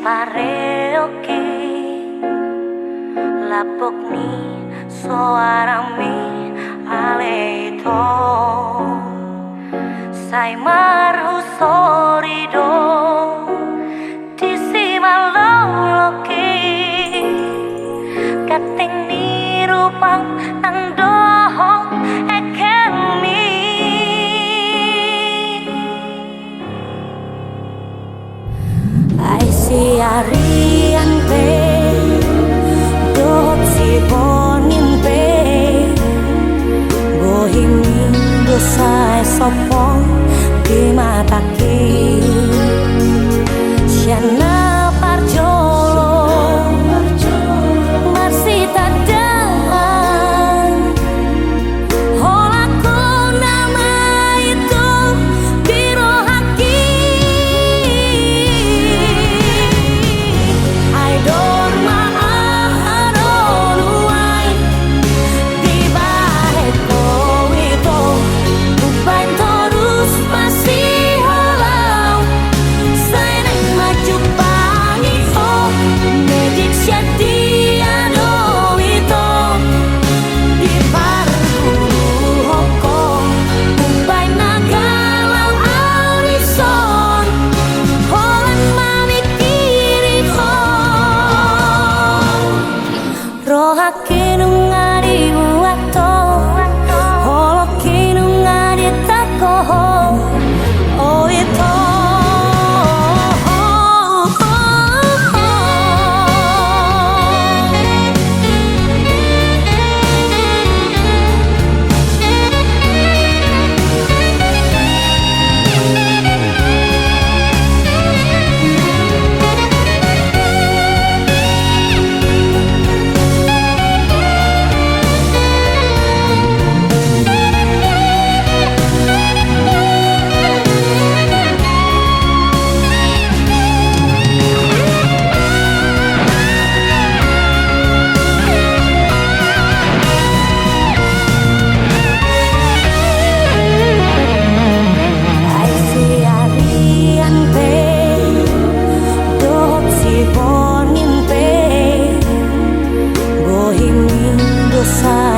pareoke lapok ni soarami aleito sai marhu sorido disi maloloke kating ni rupang nang dohong ekemi ai si arian pe dot si bonin pe bohimi dosai sopong di mataki siana parjolo marsita dan holaku nama itu biro haki I don't maaronuai di baheko itu bukan terus masih halau saya maju pangi oh medik syadiano itu di parku hoko bukan nagalau alison holan mami kiri rohake nungari wato holoke nungari takoho oh itu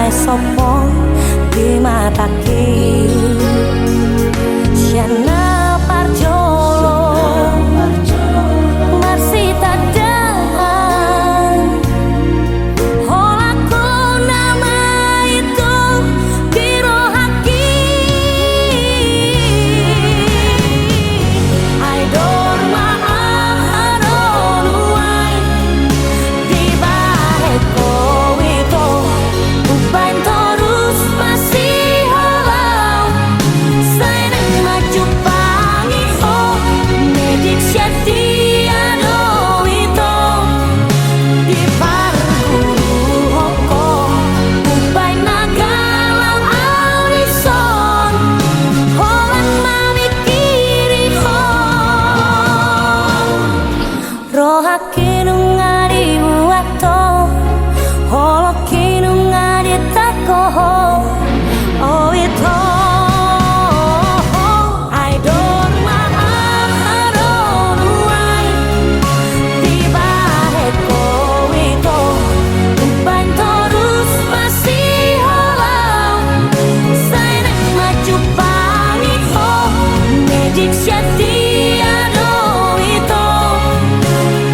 sopong di mataki siana parjolo marsita dan holaku nama itu biro haki I don't maaronuai di baheko itu bukan terus masih halau saya maju pangi oh medik syadiano itu di parku hoko bukan nagalau alison holan mami kiri rohake nungari wato holoke nungari takoho oh itu I don't maaronuai di baheko itu bukan terus masih halau saya maju pangi oh medik syadiano itu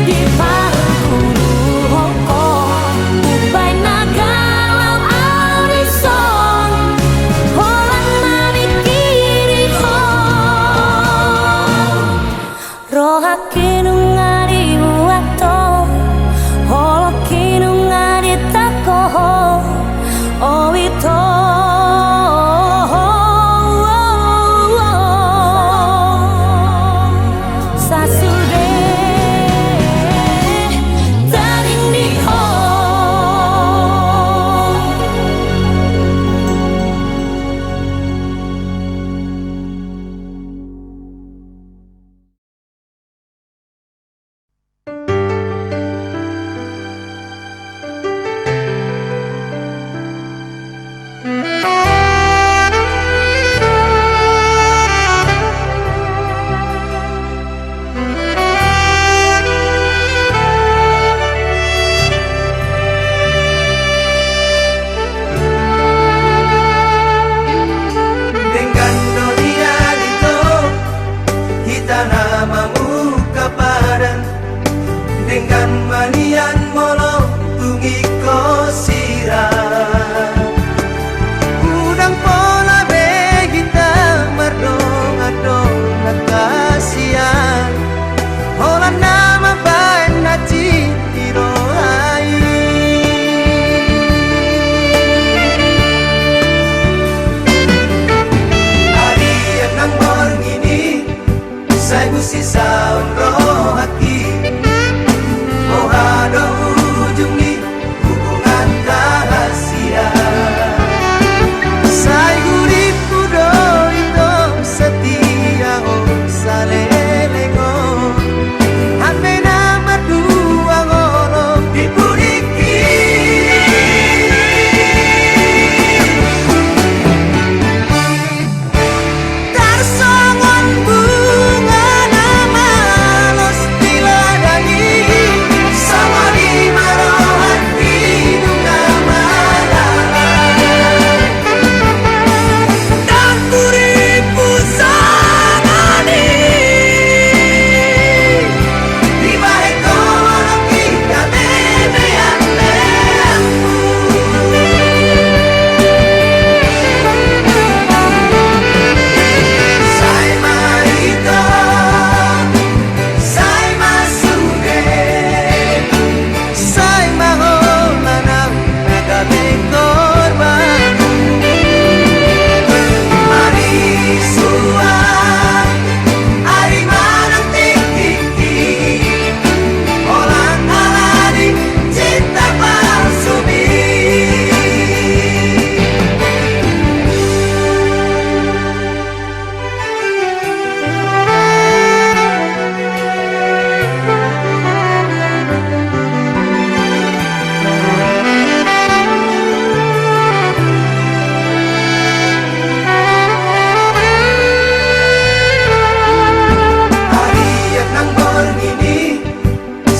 di parku hoko bukan nagalau alison holan mami kiri rohake nungari wato holoke nungari takoho oh itu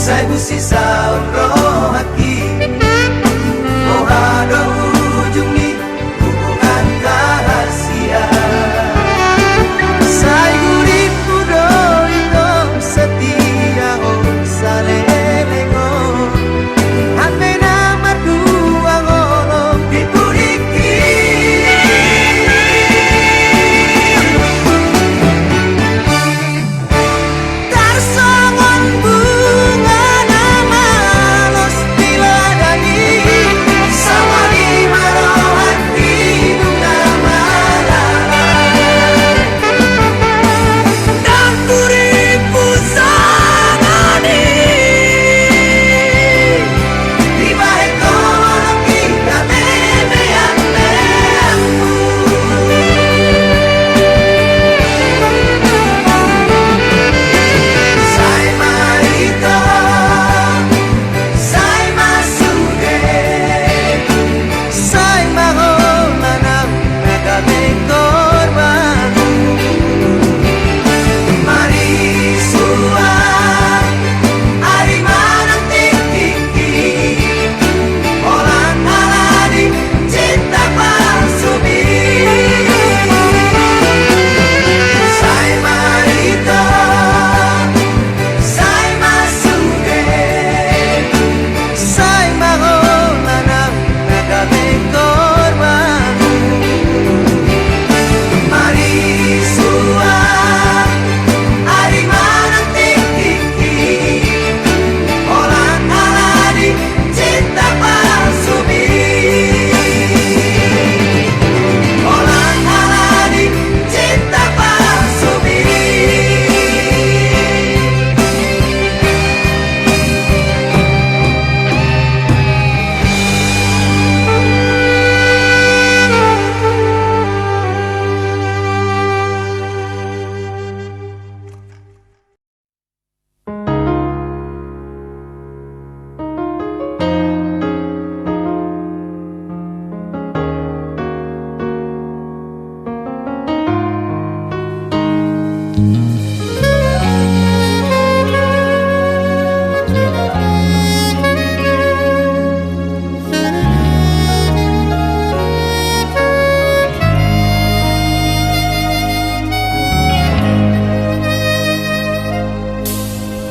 Sai busi sauro haki Oh ada ujung ni hubungan rahasia Sai guriku doino setia oh salelengo Ame nama dua ngolong dipuriki Tarsongon bunga nama los diladani Sama di marohan hidung nama lalai Dan kuripu sangani Di bahe kolong kita memeang meangmu Sai marita, sai masude Sai maholanang nagaming korbanmu Mari suang, ari manang tiki Olan aladi, cinta palsumi Sai marita, sai masude Sai maholanang nagaming korbanmu Mari suang, ari manang tiki Olan aladi, cinta palsumi Olan aladi, cinta palsumi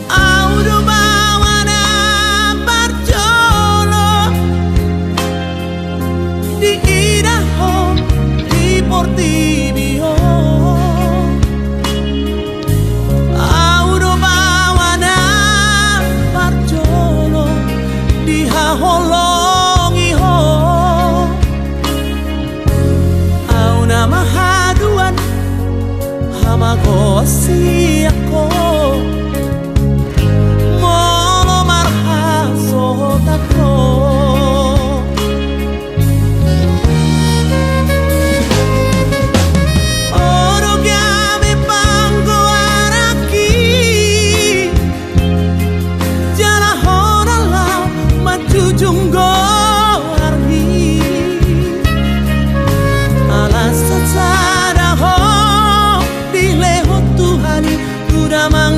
Audo bawana barjolo di Idaho di Portibio Audo bawana barjolo di Haholongiho Auna mahaduan hamagosi ako Molo marhaso tako Oro gyame panggo araki Jala horala majujunggo arhi Alas satsara ho dileho Tuhani Kudamang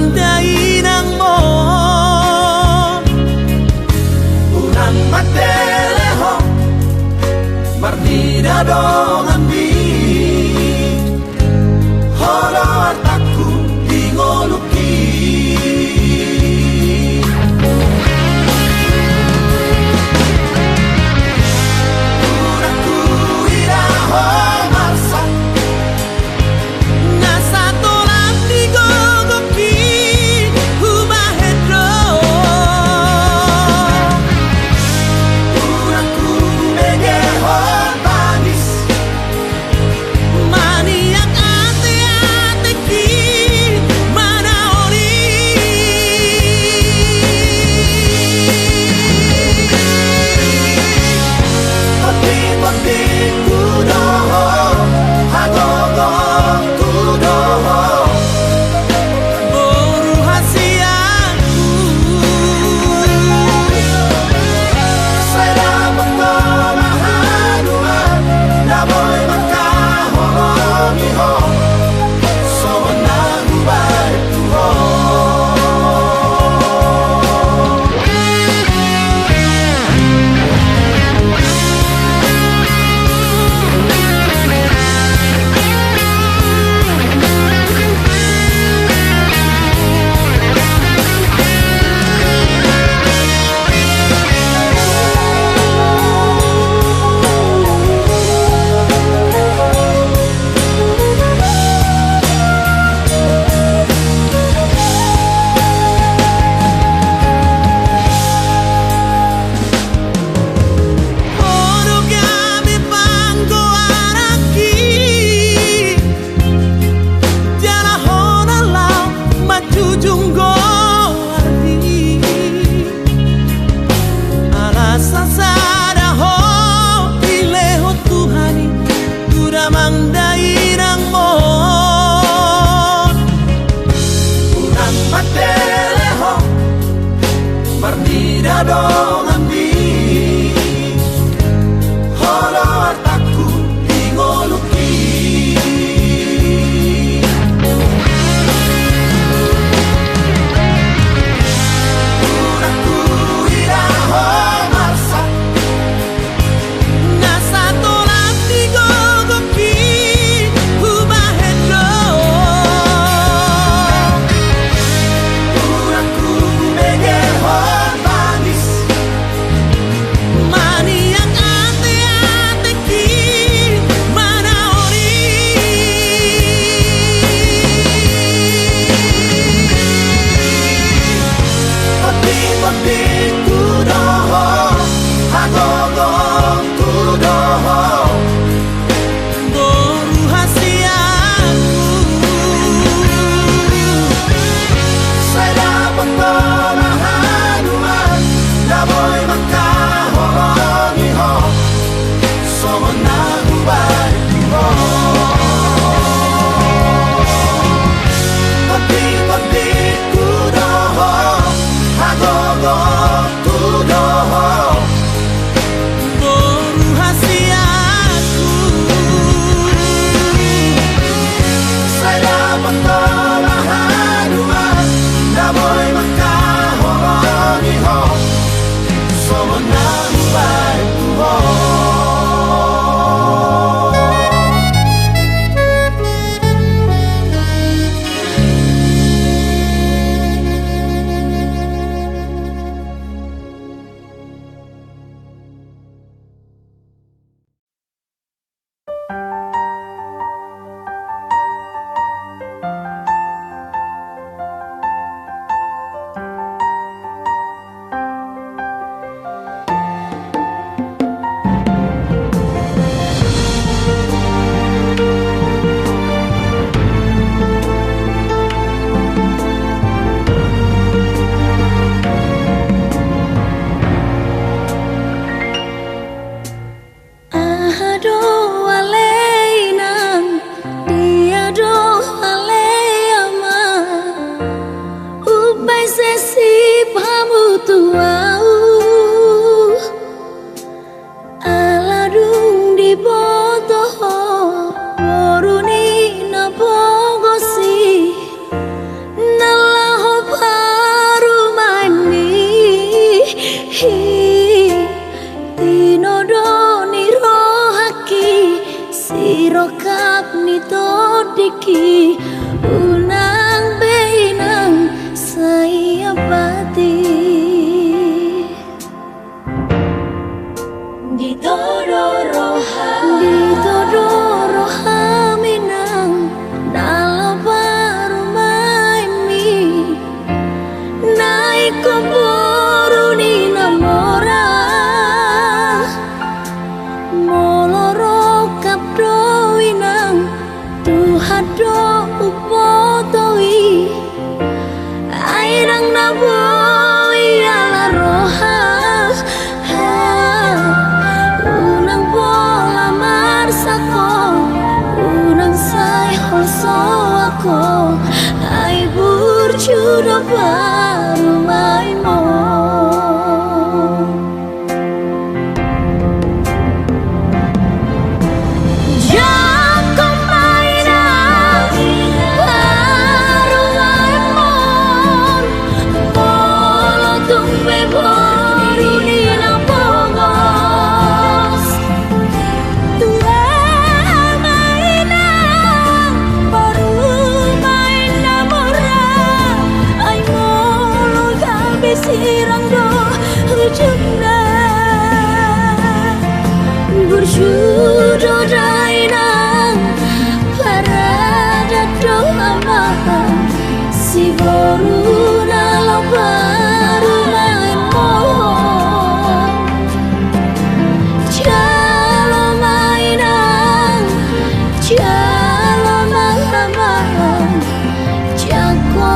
Jago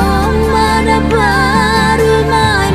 mana baru main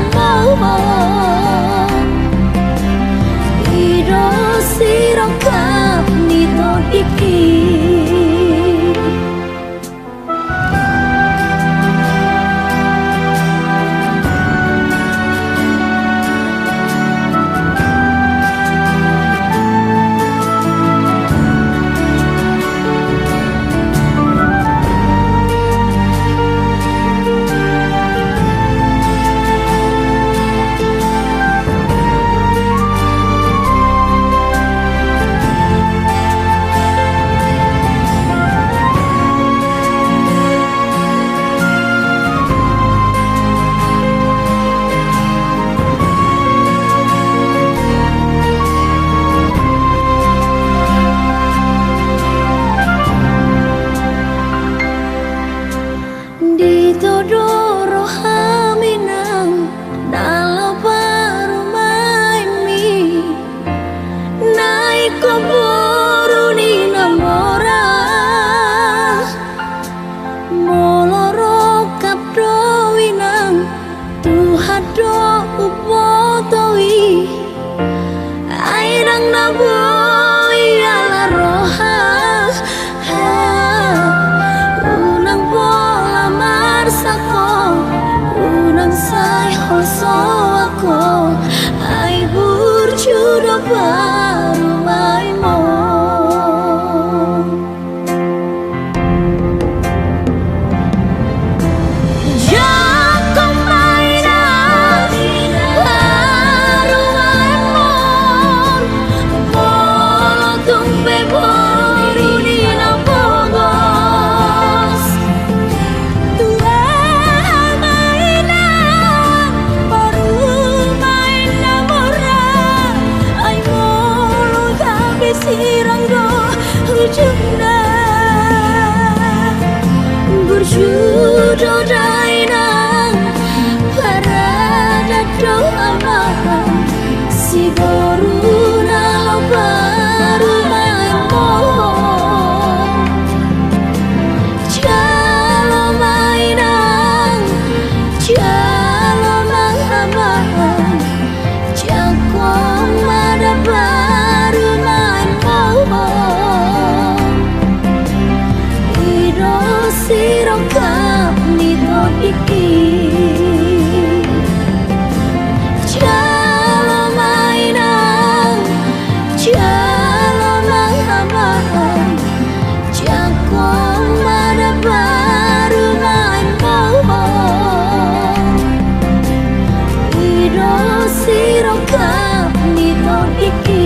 hado ubotoi airang naboi ala roha unang bola marsako unang say holso ako ay burjudo baru may mo Berjudo dainang parada doa mahal si boruna lo baru main mohon jalo mainang jalo mahamah jangkong mada baru main mohon ido sirokap nito iki jalo mainang jalo mahamah jangkong mada baru main mohon ido sirokap nito iki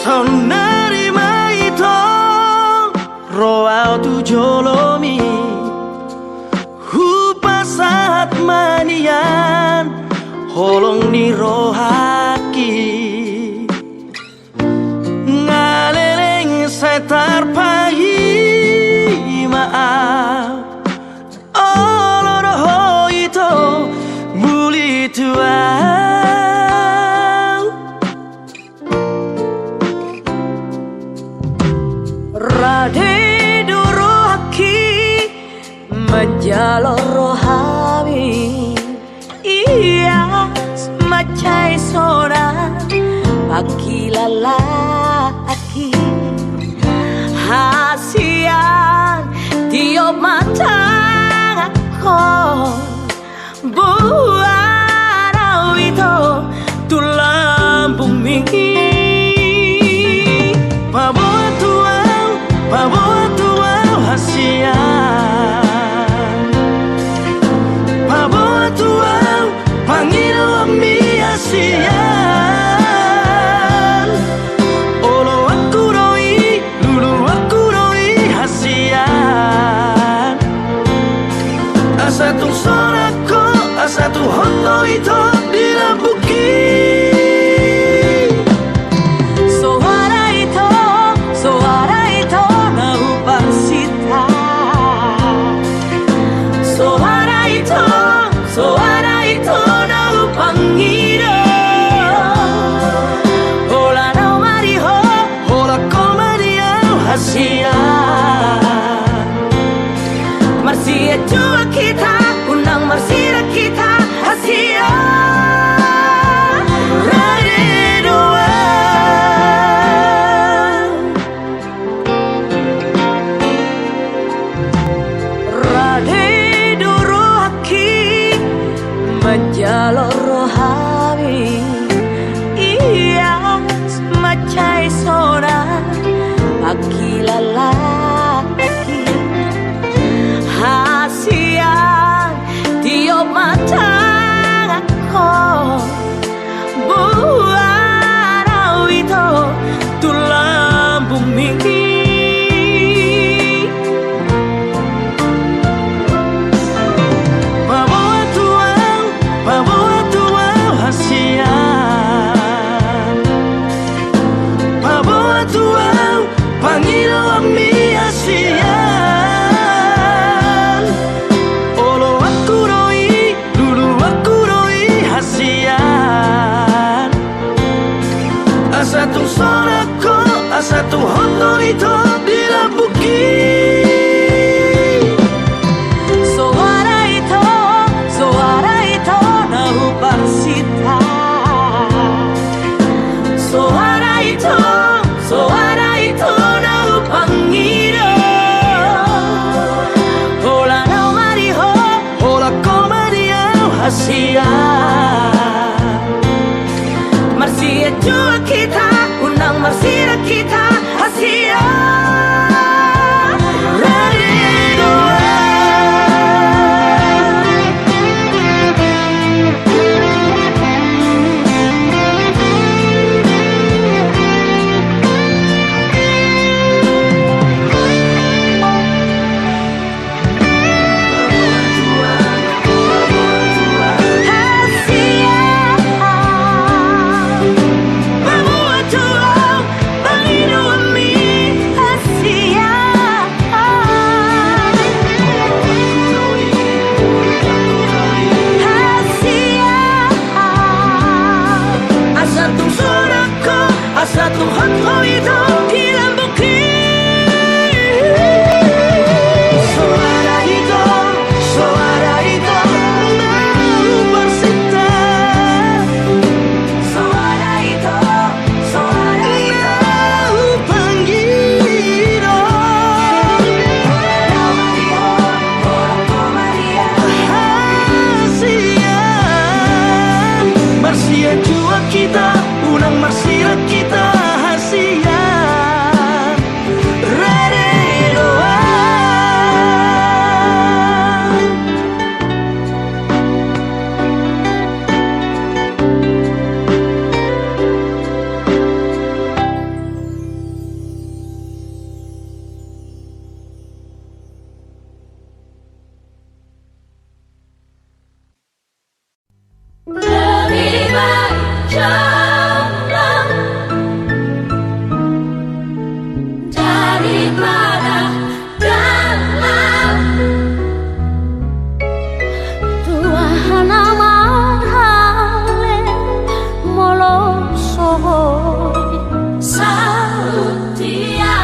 Sonarima ito roao tu jolomi hupasat manian holong ni rohaki ngaleleng setar pahi maaf oloroho ito muli tua Rade durohaki menjalo rohami iya semacai sora pagi lalaki hasian tiop matang aku buarau itu tulang bumi Paboa tuau hasian Paboa tuau pangilo mi hasian Olo aku roi, lulu aku roi hasian Asa tu sorako, asa tu hondo ito dilabuki Marsia jua kita, unang marsira kita hasia Rade doa Rade durohaki menjalo rohami iya semacai sora pagi lalaki hasian tiop matang aku satu hotel itu bila bukit. Suara itu naupang sita. Suara itu naupang iro. Hola no mariho, Hola komediau Asia. Marsia jua kita, undang Marsia kita, Asia. Satu hotel itu bila bukit. Suara itu naupang sita. Suara itu Naupang iro. Asia. Marsia jua kita, unang Marsia kita, Asia. Lebih baik jomblo daripada galau. Tuhan amat hale molosoy sautia.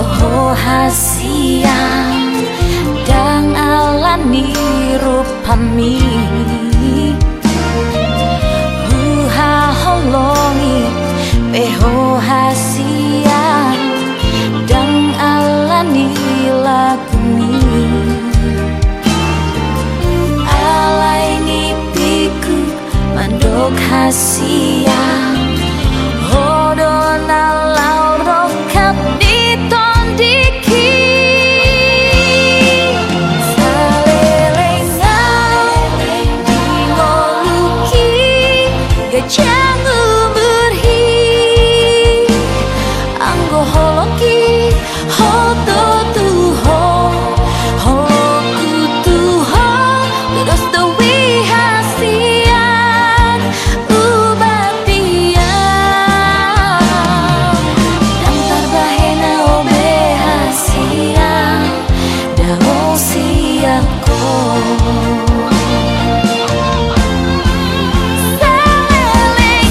rahasia dan alani rupami Huha holongi peho hasia dan alani laguni alai ngipiku mandok hasia hodona lauro kap di tondiki salelengau di ngoluki gajang berhi anggo holoki hoto tuho holoku tuho terus dewi hasian ubatian dantar bahena obe hasian dao siako salelengau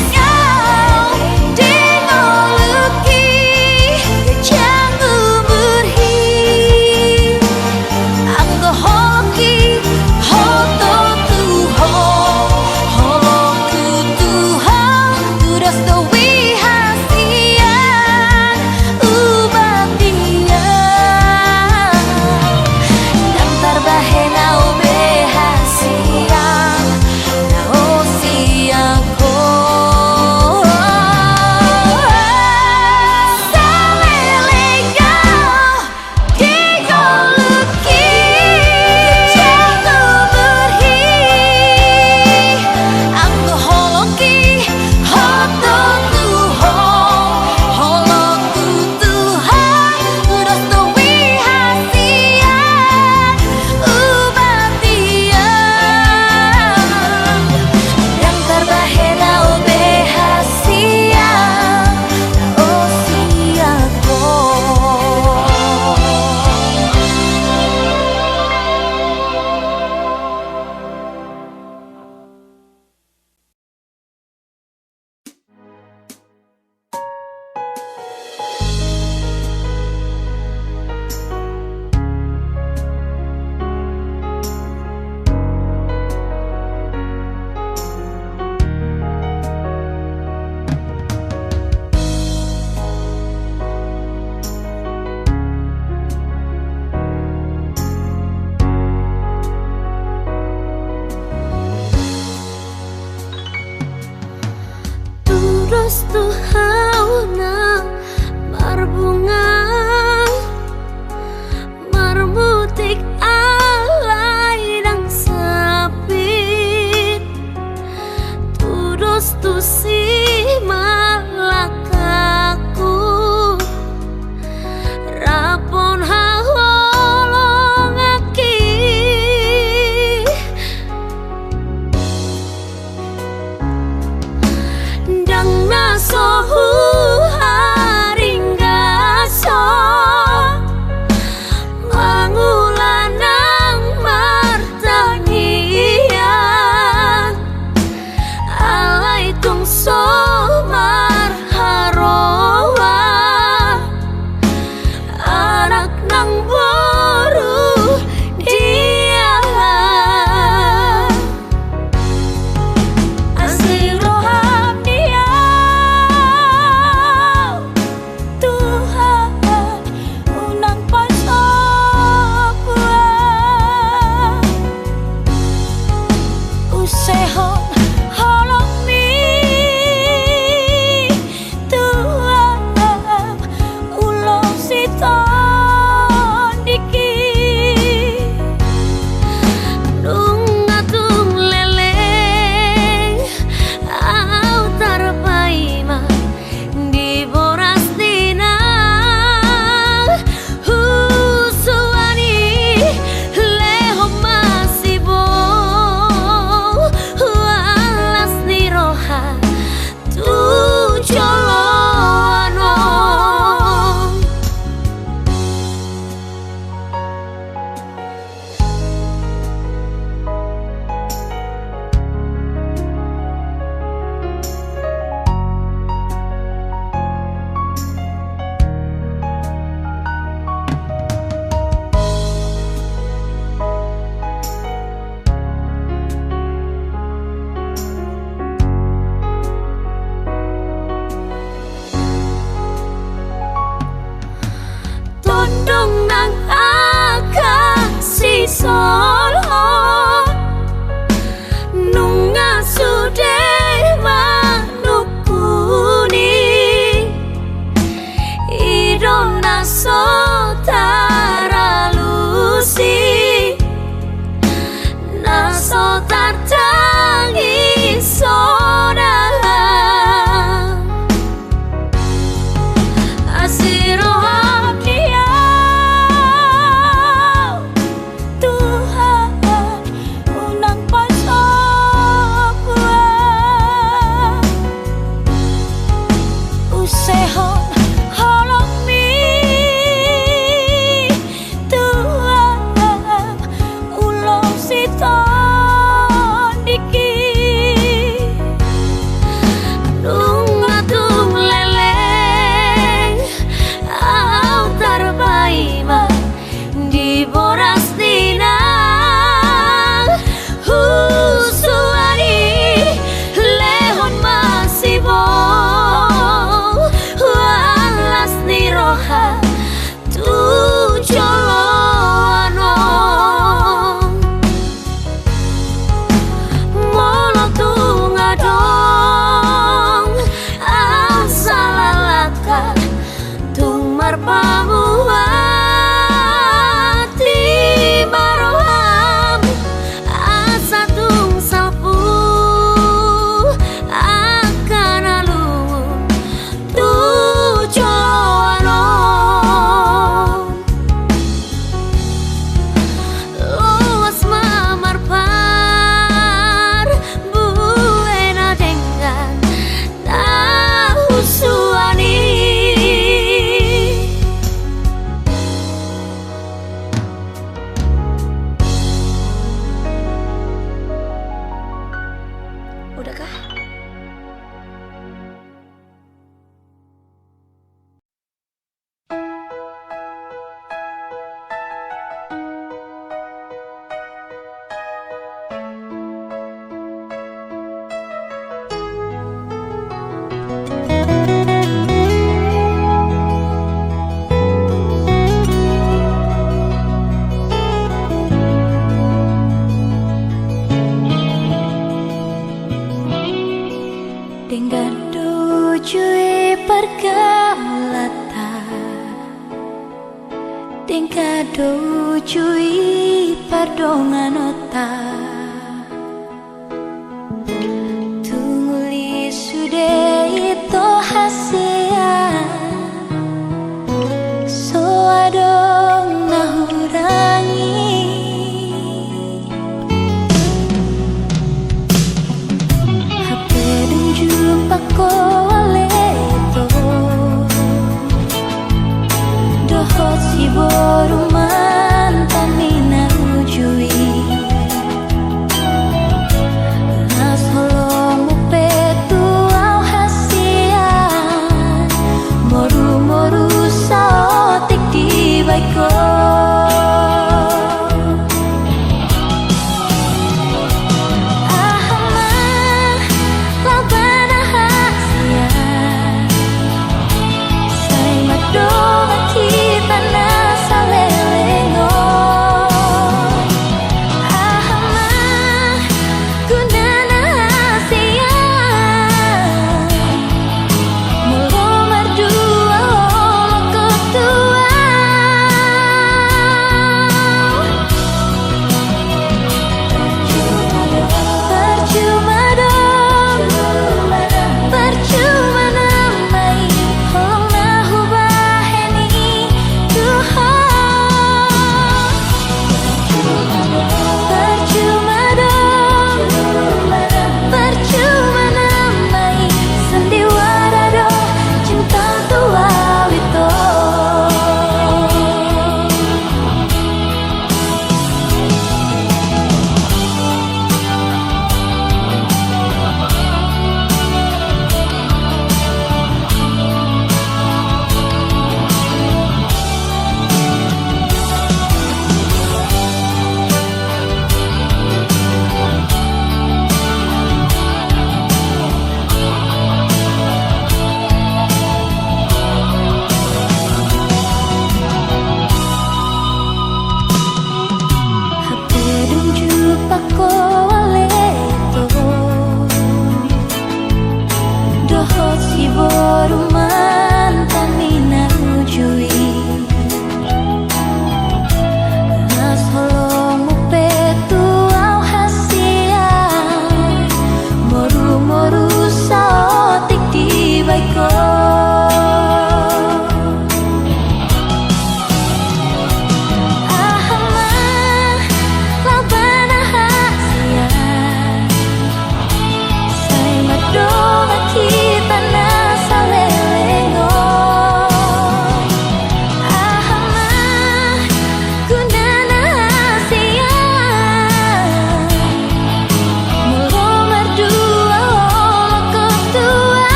do chui pardonganota